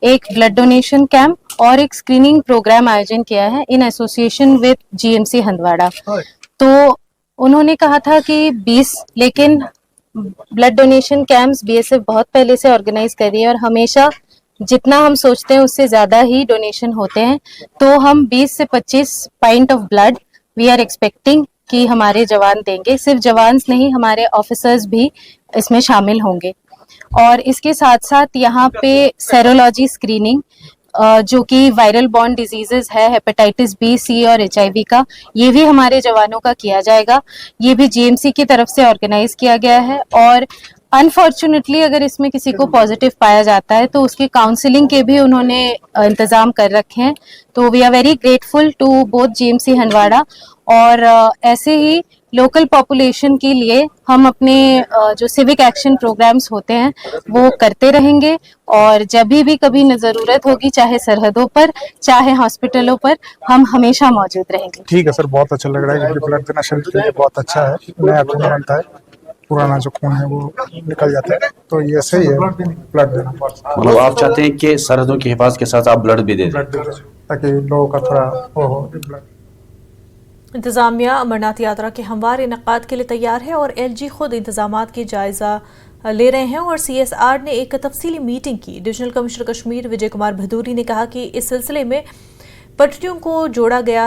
एक ब्लड डोनेशन कैंप और एक स्क्रीनिंग प्रोग्राम आयोजन किया है in association with GMC Handwara. तो उन्होंने कहा था कि 20, लेकिन ब्लड डोनेशन कैंप्स BSF बहुत पहले से ऑर्गेनाइज कर रही है और हमेशा जितना हम सोचते हैं उससे ज्यादा ही डोनेशन होते हैं। तो हम 20 से 25 pint of blood we are expecting कि हमारे जवान देंगे। सिर्फ जवान नहीं, हमारे ऑफिसर्स भी इसमें शामिल होंगे। और इसके साथ साथ यहाँ पे सेरोलॉजी स्क्रीनिंग जो कि वायरल बॉर्न डिजीजेस है, हेपेटाइटिस बी, सी और HIV का, ये भी हमारे जवानों का किया जाएगा। ये भी GMC की तरफ से ऑर्गेनाइज किया गया है और अनफॉर्चुनेटली अगर इसमें किसी को पॉजिटिव पाया जाता है तो उसकी काउंसलिंग के भी उन्होंने इंतजाम कर रखे हैं। तो we are very grateful to both GMC Handwara और ऐसे ही लोकल पॉपुलेशन के लिए हम अपने जो सिविक एक्शन प्रोग्राम्स होते हैं वो करते रहेंगे और जब भी कभी ज़रूरत होगी, चाहे सरहदों पर चाहे हॉस्पिटलों पर, हम हमेशा मौजूद रहेंगे। ठीक है सर, बहुत अच्छा लग रहा है क्योंकि ब्लड डोनेशन के लिए बहुत अच्छा है, नया खून बनता है, पुराना जो खून है वो निकल जाता है, तो ये सही है ब्लड देना। मतलब आप चाहते हैं कि सरहदों की हिफाजत के साथ आप ब्लड भी दे दें ताकि लोगों का थोड़ा हो ब्लड। इंतजामिया अमरनाथ यात्रा के हमवार इनकाद के लिए तैयार है और LG खुद इंतजामात की जायजा ले रहे हैं और CSR ने एक तफसीली मीटिंग की। डिविजनल कमिश्नर कश्मीर विजय कुमार भदौरी ने कहा कि इस सिलसिले में पटरियों को जोड़ा गया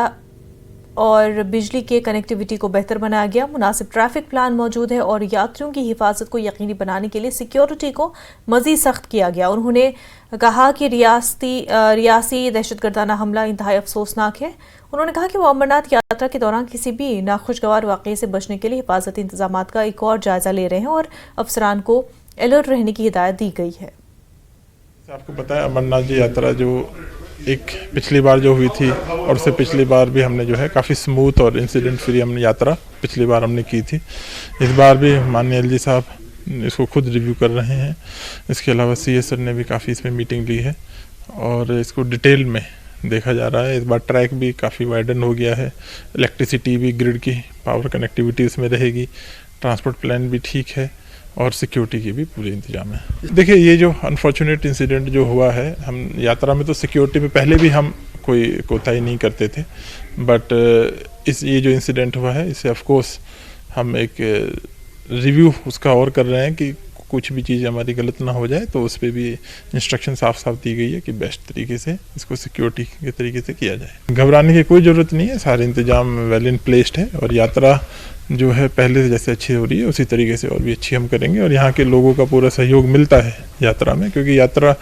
और बिजली के कनेक्टिविटी को बेहतर बनाया गया, मुनासिब ट्रैफिक प्लान मौजूद है और यात्रियों की हिफाजत को यकीनी बनाने के लिए सिक्योरिटी को मज़ीद सख्त किया गया। उन्होंने कहा कि रियासी दहशतगर्दाना हमला इंतहाई अफसोसनाक है। उन्होंने कहा कि वो अमरनाथ यात्रा के दौरान किसी भी नाखुशगवार वाक़े से बचने के लिए हिफाजती इंतजामात का एक और जायजा ले रहे हैं और अफसरान को अलर्ट रहने की हिदायत दी गई है। आपको पता है अमरनाथ जी यात्रा जो एक पिछली बार जो हुई थी और उससे पिछली बार भी हमने जो है काफ़ी स्मूथ और इंसिडेंट फ्री हमने यात्रा पिछली बार हमने की थी। इस बार भी माननीय LG साहब इसको खुद रिव्यू कर रहे हैं। इसके अलावा CSR ने भी काफ़ी इसमें मीटिंग ली है और इसको डिटेल में देखा जा रहा है। इस बार ट्रैक भी काफ़ी वाइडन हो गया है, इलेक्ट्रिसिटी भी, ग्रिड की पावर कनेक्टिविटी इसमें रहेगी, ट्रांसपोर्ट प्लान भी ठीक है और सिक्योरिटी की भी पूरी इंतजाम है। देखिए ये जो अनफॉर्चुनेट इंसिडेंट जो हुआ है, हम यात्रा में तो सिक्योरिटी पे पहले भी हम कोई कोताही नहीं करते थे, बट ये जो इंसिडेंट हुआ है इससे ऑफ कोर्स हम एक रिव्यू उसका और कर रहे हैं कि कुछ भी चीज़ हमारी गलत ना हो जाए, तो उस पर भी इंस्ट्रक्शन साफ साफ दी गई है कि बेस्ट तरीके से इसको सिक्योरिटी के तरीके से किया जाए। घबराने की कोई ज़रूरत नहीं है, सारे इंतजाम वेल इन प्लेस्ड है और यात्रा जो है पहले से जैसे अच्छी हो रही है उसी तरीके से और भी अच्छी हम करेंगे और यहाँ के लोगों का पूरा सहयोग मिलता है यात्रा में, क्योंकि यात्रा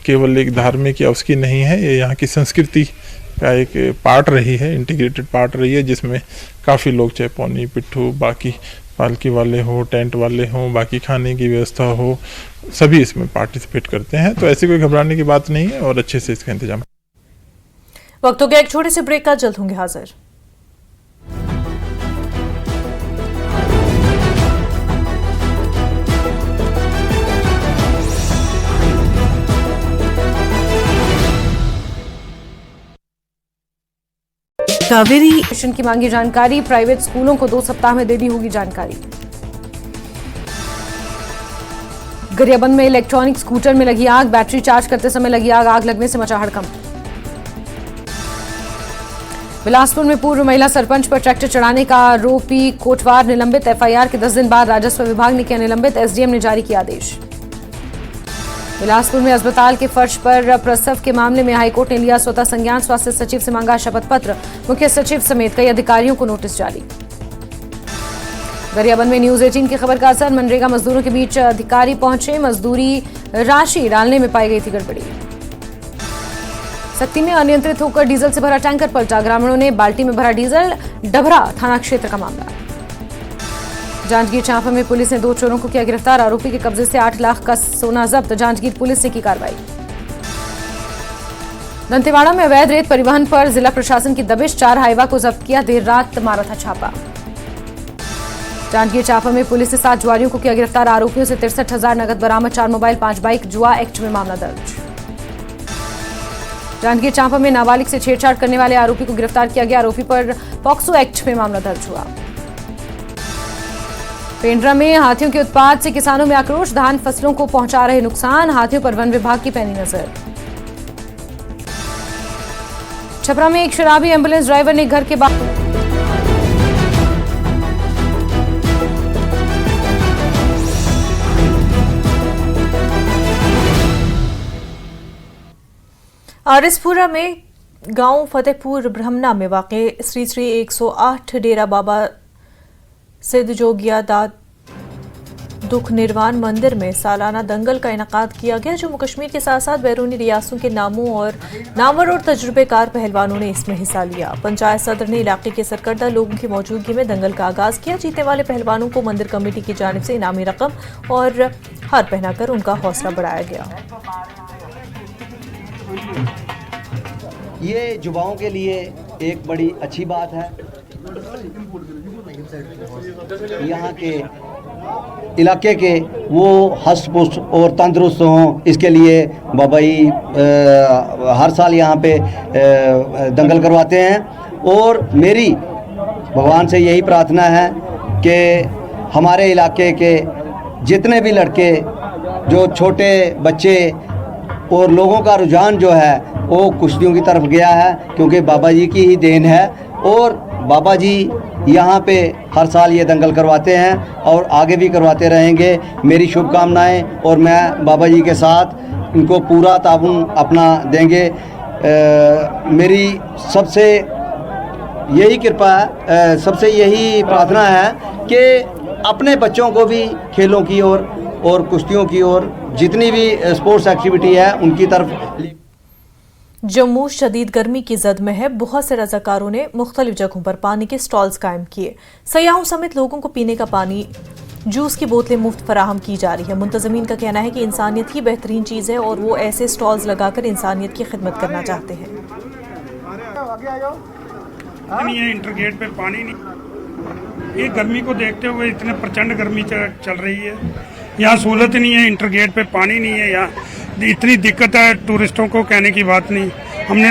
केवल एक धार्मिक या उसकी नहीं है, ये यहाँ की संस्कृति का एक पार्ट रही है, इंटीग्रेटेड पार्ट रही है, जिसमें काफ़ी लोग, चाहे पौनी, पिट्ठू, बाकी पालकी वाले हो, टेंट वाले हों, बाकी खाने की व्यवस्था हो, सभी इसमें पार्टिसिपेट करते हैं। तो ऐसी कोई घबराने की बात नहीं है और अच्छे से इसका इंतजाम। वक्त हो गया एक छोटे से ब्रेक का, जल्द होंगे हाजिर। कावेरी मिशन की मांगी जानकारी, प्राइवेट स्कूलों को 2 सप्ताह में देनी होगी जानकारी। गरियाबंद में इलेक्ट्रॉनिक स्कूटर में लगी आग, बैटरी चार्ज करते समय लगी आग, आग लगने से मचा हड़कंप। बिलासपुर में पूर्व महिला सरपंच पर ट्रैक्टर चढ़ाने का आरोपी कोटवार निलंबित, FIR के 10 दिन बाद राजस्व विभाग ने किया निलंबित, SDM ने जारी किया आदेश। बिलासपुर में अस्पताल के फर्श पर प्रसव के मामले में हाईकोर्ट ने लिया स्वतः संज्ञान, स्वास्थ्य सचिव से मांगा शपथ पत्र, मुख्य सचिव समेत कई अधिकारियों को नोटिस जारी। गरियाबंद में न्यूज 18 की खबर का असर, मनरेगा मजदूरों के बीच अधिकारी पहुंचे, मजदूरी राशि डालने में पाई गई थी गड़बड़ी। सक्ती में अनियंत्रित होकर डीजल से भरा टैंकर पलटा, ग्रामीणों ने बाल्टी में भरा डीजल, डभरा थाना क्षेत्र का मामला। जांजगीर चांपा में पुलिस ने 2 चोरों को किया गिरफ्तार, आरोपी के कब्जे से 8 लाख का सोना जब्त, जांजगीर पुलिस ने की कार्रवाई। दंतेवाड़ा में अवैध रेत परिवहन पर जिला प्रशासन की दबिश, 4 हाईवा को जब्त किया, देर रात मारा था छापा। जांजगीर चांपा में पुलिस ने 7 जुआरियों को किया गिरफ्तार, आरोपियों से 63,000 नगद बरामद, 4 मोबाइल 5 बाइक, जुआ एक्ट में मामला दर्ज। जांजगीर चांपा में नाबालिग से छेड़छाड़ करने वाले आरोपी को गिरफ्तार किया गया, आरोपी पर पॉक्सो एक्ट में मामला दर्ज हुआ। पेंड्रा में हाथियों के उत्पात से किसानों में आक्रोश, धान फसलों को पहुंचा रहे नुकसान, हाथियों पर वन विभाग की पैनी नजर। छपरा में एक शराबी एम्बुलेंस ड्राइवर ने घर के बाहर आरिसपुरा में गांव फतेहपुर ब्रह्मना में वाक़े श्री श्री 108 डेरा बाबा सिद्ध जोगिया दुख निर्वाण मंदिर में सालाना दंगल का इनेकाद किया गया। जम्मू कश्मीर के साथ साथ बैरूनी रियासतों के नामवर और तजुर्बेकार पहलवानों ने इसमें हिस्सा लिया। पंचायत सदर ने इलाके के सरकर्दा लोगों की मौजूदगी में दंगल का आगाज किया। जीतने वाले पहलवानों को मंदिर कमेटी की जानिब से इनामी रकम और हार पहनाकर उनका हौसला बढ़ाया गया। ये युवाओं के लिए एक बड़ी अच्छी बात है। यहाँ के इलाके के वो हष्ट पुष्ट और तंदुरुस्त हों, इसके लिए बाबा जी हर साल यहाँ पे दंगल करवाते हैं। और मेरी भगवान से यही प्रार्थना है कि हमारे इलाके के जितने भी लड़के, जो छोटे बच्चे और लोगों का रुझान जो है वो कुश्तियों की तरफ गया है, क्योंकि बाबा जी की ही देन है। और बाबा जी यहाँ पे हर साल ये दंगल करवाते हैं और आगे भी करवाते रहेंगे। मेरी शुभकामनाएं, और मैं बाबा जी के साथ इनको पूरा ताउन अपना देंगे। मेरी सबसे यही कृपा है, सबसे यही प्रार्थना है कि अपने बच्चों को भी खेलों की ओर और कुश्तियों की ओर, जितनी भी स्पोर्ट्स एक्टिविटी है उनकी तरफ। जम्मू शदीद गर्मी की जद में है। बहुत से रजाकारों ने मुख्तलिफ जगहों पर पानी के स्टॉल्स कायम किए। सयाहों समेत लोगों को पीने का पानी, जूस की बोतलें मुफ्त फराहम की जा रही है। मुंतजमीन का कहना है कि इंसानियत ही बेहतरीन चीज़ है और वो ऐसे स्टॉल्स लगाकर इंसानियत की खिदमत करना चाहते हैं। नहीं है, इंटरगेट पे पानी नहीं। ये गर्मी को देखते हुए इतने प्रचंड गर्मी चल रही है, यहाँ सहूलत नहीं है, इंटरगेट पे पानी नहीं है, यहाँ इतनी दिक्कत है। टूरिस्टों को कहने की बात नहीं। हमने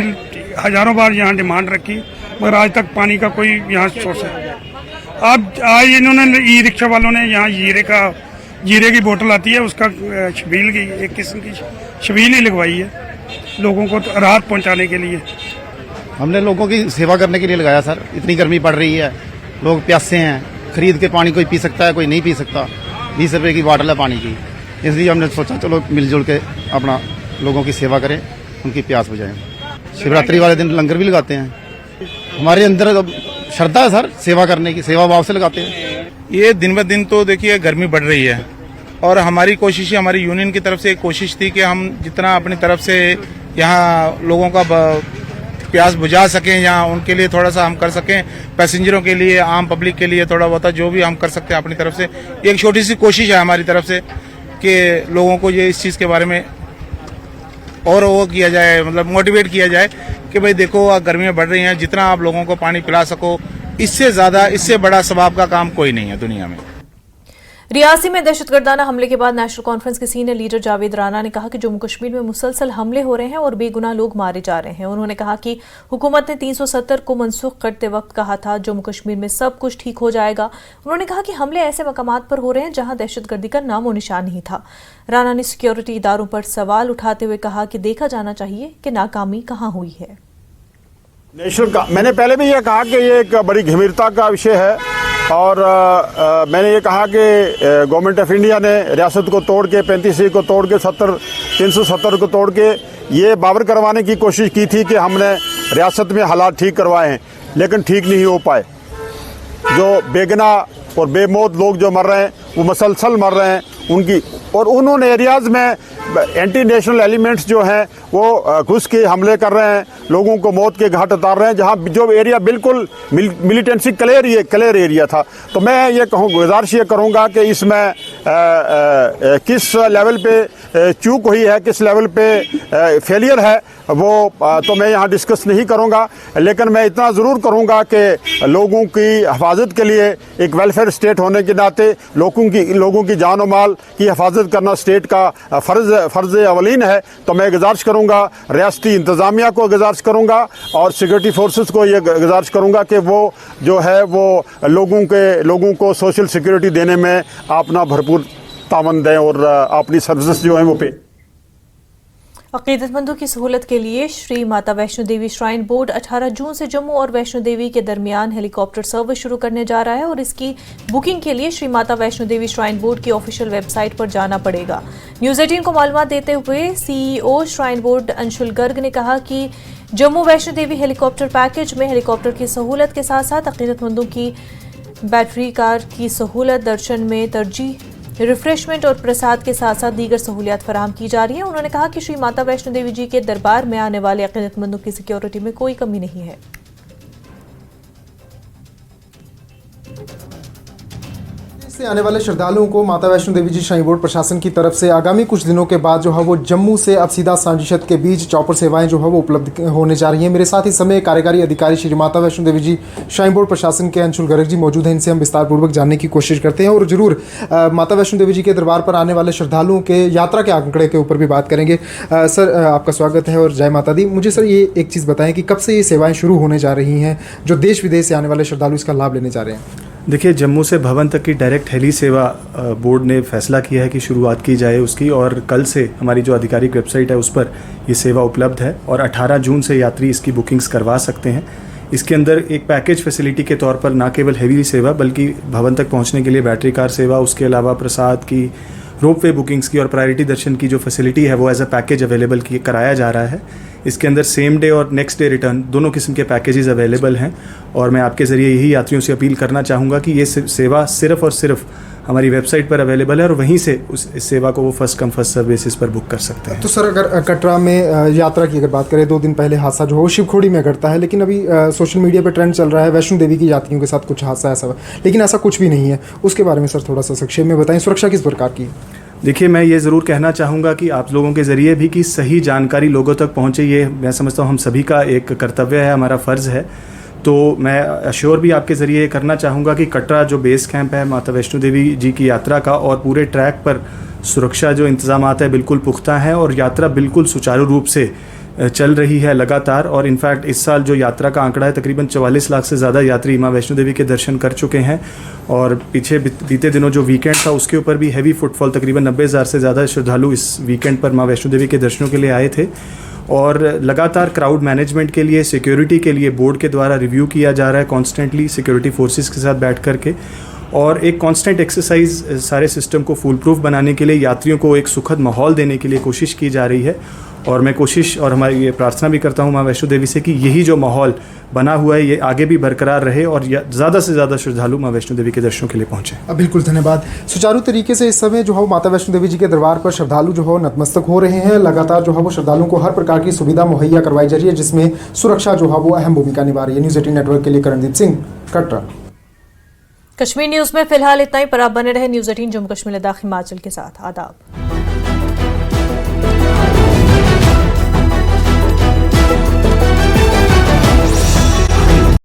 हज़ारों बार यहाँ डिमांड रखी, मगर आज तक पानी का कोई यहाँ सोर्स है। अब आज इन्होंने ई रिक्शा वालों ने यहाँ जीरे की बोतल आती है, उसका छबील की एक किस्म की छबील ही लगवाई है लोगों को राहत पहुँचाने के लिए। हमने लोगों की सेवा करने के लिए लगाया सर। इतनी गर्मी पड़ रही है, लोग प्यासे हैं, खरीद के पानी कोई पी सकता है, कोई नहीं पी सकता। 20 रुपए की बॉटल है पानी की, इसलिए हमने सोचा चलो मिलजुल के अपना लोगों की सेवा करें, उनकी प्यास बुझाएं। शिवरात्रि वाले दिन लंगर भी लगाते हैं। हमारे अंदर श्रद्धा है सर सेवा करने की, सेवा भाव से लगाते हैं। ये दिन ब दिन तो देखिए गर्मी बढ़ रही है, और हमारी कोशिश, हमारी यूनियन की तरफ से एक कोशिश थी कि हम जितना अपनी तरफ से यहाँ लोगों का प्यास बुझा सकें, यहाँ उनके लिए थोड़ा सा हम कर सकें, पैसेंजरों के लिए, आम पब्लिक के लिए थोड़ा बहुत जो भी हम कर सकते हैं अपनी तरफ से। एक छोटी सी कोशिश है हमारी तरफ से कि लोगों को ये इस चीज़ के बारे में और वो किया जाए, मतलब मोटिवेट किया जाए कि भाई देखो गर्मियाँ बढ़ रही हैं, जितना आप लोगों को पानी पिला सको, इससे ज़्यादा, इससे बड़ा सवाब का काम कोई नहीं है दुनिया में। रियासी में दहशतगर्दाना हमले के बाद नेशनल कॉन्फ्रेंस के सीनियर लीडर जावेद राना ने कहा कि जम्मू कश्मीर में मुसलसल हमले हो रहे हैं और बेगुनाह लोग मारे जा रहे हैं। उन्होंने कहा कि हुकूमत ने 370 को मनसूख करते वक्त कहा था जम्मू कश्मीर में सब कुछ ठीक हो जाएगा। उन्होंने कहा कि हमले ऐसे मकामात पर हो रहे हैं जहां दहशतगर्दी का नामो निशान नहीं था। राना ने सिक्योरिटी इदारों पर सवाल उठाते हुए कहा कि देखा जाना चाहिए कि नाकामी कहाँ हुई है। नेशनल का मैंने पहले भी ये कहा कि ये एक बड़ी गंभीरता का विषय है, और मैंने ये कहा कि गवर्नमेंट ऑफ इंडिया ने रियासत को तोड़ के 35 को तोड़ के 370 को तोड़ के ये बावर करवाने की कोशिश की थी कि हमने रियासत में हालात ठीक करवाए हैं, लेकिन ठीक नहीं हो पाए। जो बेगुनाह और बेमौत लोग जो मर रहे हैं वो मसलसल मर रहे हैं उनकी, और उन्होंने एरियाज़ में एंटी नेशनल एलिमेंट्स जो हैं वो घुस के हमले कर रहे हैं, लोगों को मौत के घाट उतार रहे हैं, जहां जो एरिया बिल्कुल मिलिटेंसी क्लियर एरिया था। तो मैं ये गुजारिश ये करूंगा कि इसमें किस लेवल पे चूक हुई है, किस लेवल पे फेलियर है, वो तो मैं यहाँ डिस्कस नहीं करूँगा, लेकिन मैं इतना ज़रूर करूँगा कि लोगों की हिफाजत के लिए एक वेलफेयर स्टेट होने के नाते लोगों की जान और माल की हिफाजत करना स्टेट का फ़र्ज़ अवलीन है। तो मैं गुजारिश करूँगा, रियासती इंतज़ामिया को गुजारिश करूँगा और सिक्योरिटी फोर्सेस को ये गुजारिश करूँगा कि वो जो है वो लोगों को सोशल सिक्योरिटी देने में अपना भरपूर तावन दें और अपनी सर्विसेज जो हैं वो पे। अक़ीदतमंदों की सहूलत के लिए श्री माता वैष्णो देवी श्राइन बोर्ड 18 जून से जम्मू और वैष्णो देवी के दरमियान हेलीकॉप्टर सर्विस शुरू करने जा रहा है और इसकी बुकिंग के लिए श्री माता वैष्णो देवी श्राइन बोर्ड की ऑफिशियल वेबसाइट पर जाना पड़ेगा। न्यूज़ 18 को मालूमात देते हुए CEO shrine board Anshul Garg ने कहा कि जम्मू वैष्णो देवी हेलीकॉप्टर पैकेज में हेलीकॉप्टर की सहूलत के साथ साथ अक़ीदतमंदों की बैटरी कार की सहूलत, दर्शन में तरजीह रिफ्रेशमेंट और प्रसाद के साथ साथ दीगर सहूलियात फराहम की जा रही है। उन्होंने कहा कि श्री माता वैष्णो देवी जी के दरबार में आने वाले अकीदतमंदों की सिक्योरिटी में कोई कमी नहीं है। से आने वाले श्रद्धालुओं को माता वैष्णो देवी जी श्राइन बोर्ड प्रशासन की तरफ से आगामी कुछ दिनों के बाद जो है वो जम्मू से अब सीधा सांजीशत के बीच चौपर सेवाएं जो है वो उपलब्ध होने जा रही हैं। मेरे साथ इस समय कार्यकारी अधिकारी श्री माता वैष्णो देवी जी श्राइन बोर्ड प्रशासन के अंशुल गर्ग जी मौजूद हैं। इनसे हम विस्तारपूर्वक जानने की कोशिश करते हैं और जरूर माता वैष्णो देवी जी के दरबार पर आने वाले श्रद्धालुओं के यात्रा के आंकड़े के ऊपर भी बात करेंगे। सर, आपका स्वागत है और जय माता दी। मुझे सर ये एक चीज़ बताएं कि कब से ये सेवाएँ शुरू होने जा रही हैं जो देश विदेश से आने वाले श्रद्धालु इसका लाभ लेने जा रहे हैं? देखिए, जम्मू से भवन तक की डायरेक्ट हेली सेवा बोर्ड ने फैसला किया है कि शुरुआत की जाए उसकी, और कल से हमारी जो आधिकारिक वेबसाइट है उस पर ये सेवा उपलब्ध है और 18 जून से यात्री इसकी बुकिंग्स करवा सकते हैं। इसके अंदर एक पैकेज फैसिलिटी के तौर पर ना केवल हेवी सेवा बल्कि भवन तक पहुंचने के लिए बैटरी कार सेवा, उसके अलावा प्रसाद की, रोपवे बुकिंग्स की और प्रायोरिटी दर्शन की जो फैसिलिटी है वो एज अ पैकेज अवेलेबल कराया जा रहा है। इसके अंदर सेम डे और नेक्स्ट डे रिटर्न दोनों किस्म के पैकेजेस अवेलेबल हैं और मैं आपके ज़रिए यही यात्रियों से अपील करना चाहूँगा कि ये सेवा सिर्फ़ और सिर्फ हमारी वेबसाइट पर अवेलेबल है और वहीं से इस सेवा को वो first come first serve basis पर बुक कर सकते हैं। तो सर, अगर कटरा में यात्रा की अगर बात करें, 2 दिन पहले हादसा जो हो शिवखोड़ी में घटता है, लेकिन अभी सोशल मीडिया पर ट्रेंड चल रहा है वैष्णो देवी की यात्रियों के साथ कुछ हादसा ऐसा, लेकिन ऐसा कुछ भी नहीं है। उसके बारे में सर थोड़ा सा संक्षेप में बताएं, सुरक्षा किस प्रकार की? देखिए, मैं ये ज़रूर कहना चाहूँगा कि आप लोगों के ज़रिए भी कि सही जानकारी लोगों तक पहुँचे, ये मैं समझता हूँ हम सभी का एक कर्तव्य है, हमारा फ़र्ज़ है। तो मैं अश्योर भी आपके ज़रिए ये करना चाहूँगा कि कटरा जो बेस कैंप है माता वैष्णो देवी जी की यात्रा का, और पूरे ट्रैक पर सुरक्षा जो इंतज़ामात है बिल्कुल पुख्ता हैं और यात्रा बिल्कुल सुचारू रूप से चल रही है लगातार। और इनफैक्ट इस साल जो यात्रा का आंकड़ा है, तकरीबन 44 लाख से ज़्यादा यात्री माँ वैष्णो देवी के दर्शन कर चुके हैं और पीछे बीते दिनों जो वीकेंड था उसके ऊपर भी हैवी फुटफॉल, तकरीबन 90,000 से ज़्यादा श्रद्धालु इस वीकेंड पर माँ वैष्णो देवी के दर्शनों के लिए आए थे। और लगातार क्राउड मैनेजमेंट के लिए, सिक्योरिटी के लिए बोर्ड के द्वारा रिव्यू किया जा रहा है कॉन्स्टेंटली सिक्योरिटी फोर्सेस के साथ बैठ कर के, और एक कांस्टेंट एक्सरसाइज सारे सिस्टम को फुल प्रूफ बनाने के लिए, यात्रियों को एक सुखद माहौल देने के लिए कोशिश की जा रही है। और मैं कोशिश और हमारी ये प्रार्थना भी करता हूँ माँ वैष्णो देवी से कि यही जो माहौल बना हुआ है ये आगे भी बरकरार रहे और ज़्यादा से ज़्यादा श्रद्धालु माँ वैष्णो देवी के दर्शनों के लिए पहुँचें। बिल्कुल, धन्यवाद। सुचारू तरीके से इस समय जो है माता वैष्णो देवी जी के दरबार पर श्रद्धालु जो है नतमस्तक हो रहे हैं। लगातार जो है वो श्रद्धालुओं को हर प्रकार की सुविधा मुहैया करवाई जा रही है, जिसमें सुरक्षा जो है वो अहम भूमिका निभा रही है। न्यूज़ 18 नेटवर्क के लिए करणदीप सिंह, कटरा। कश्मीर न्यूज़ में फिलहाल इतना ही, पर आप बने रहे न्यूज़ 18 जम्मू कश्मीर लद्दाख हिमाचल के साथ। आदाब।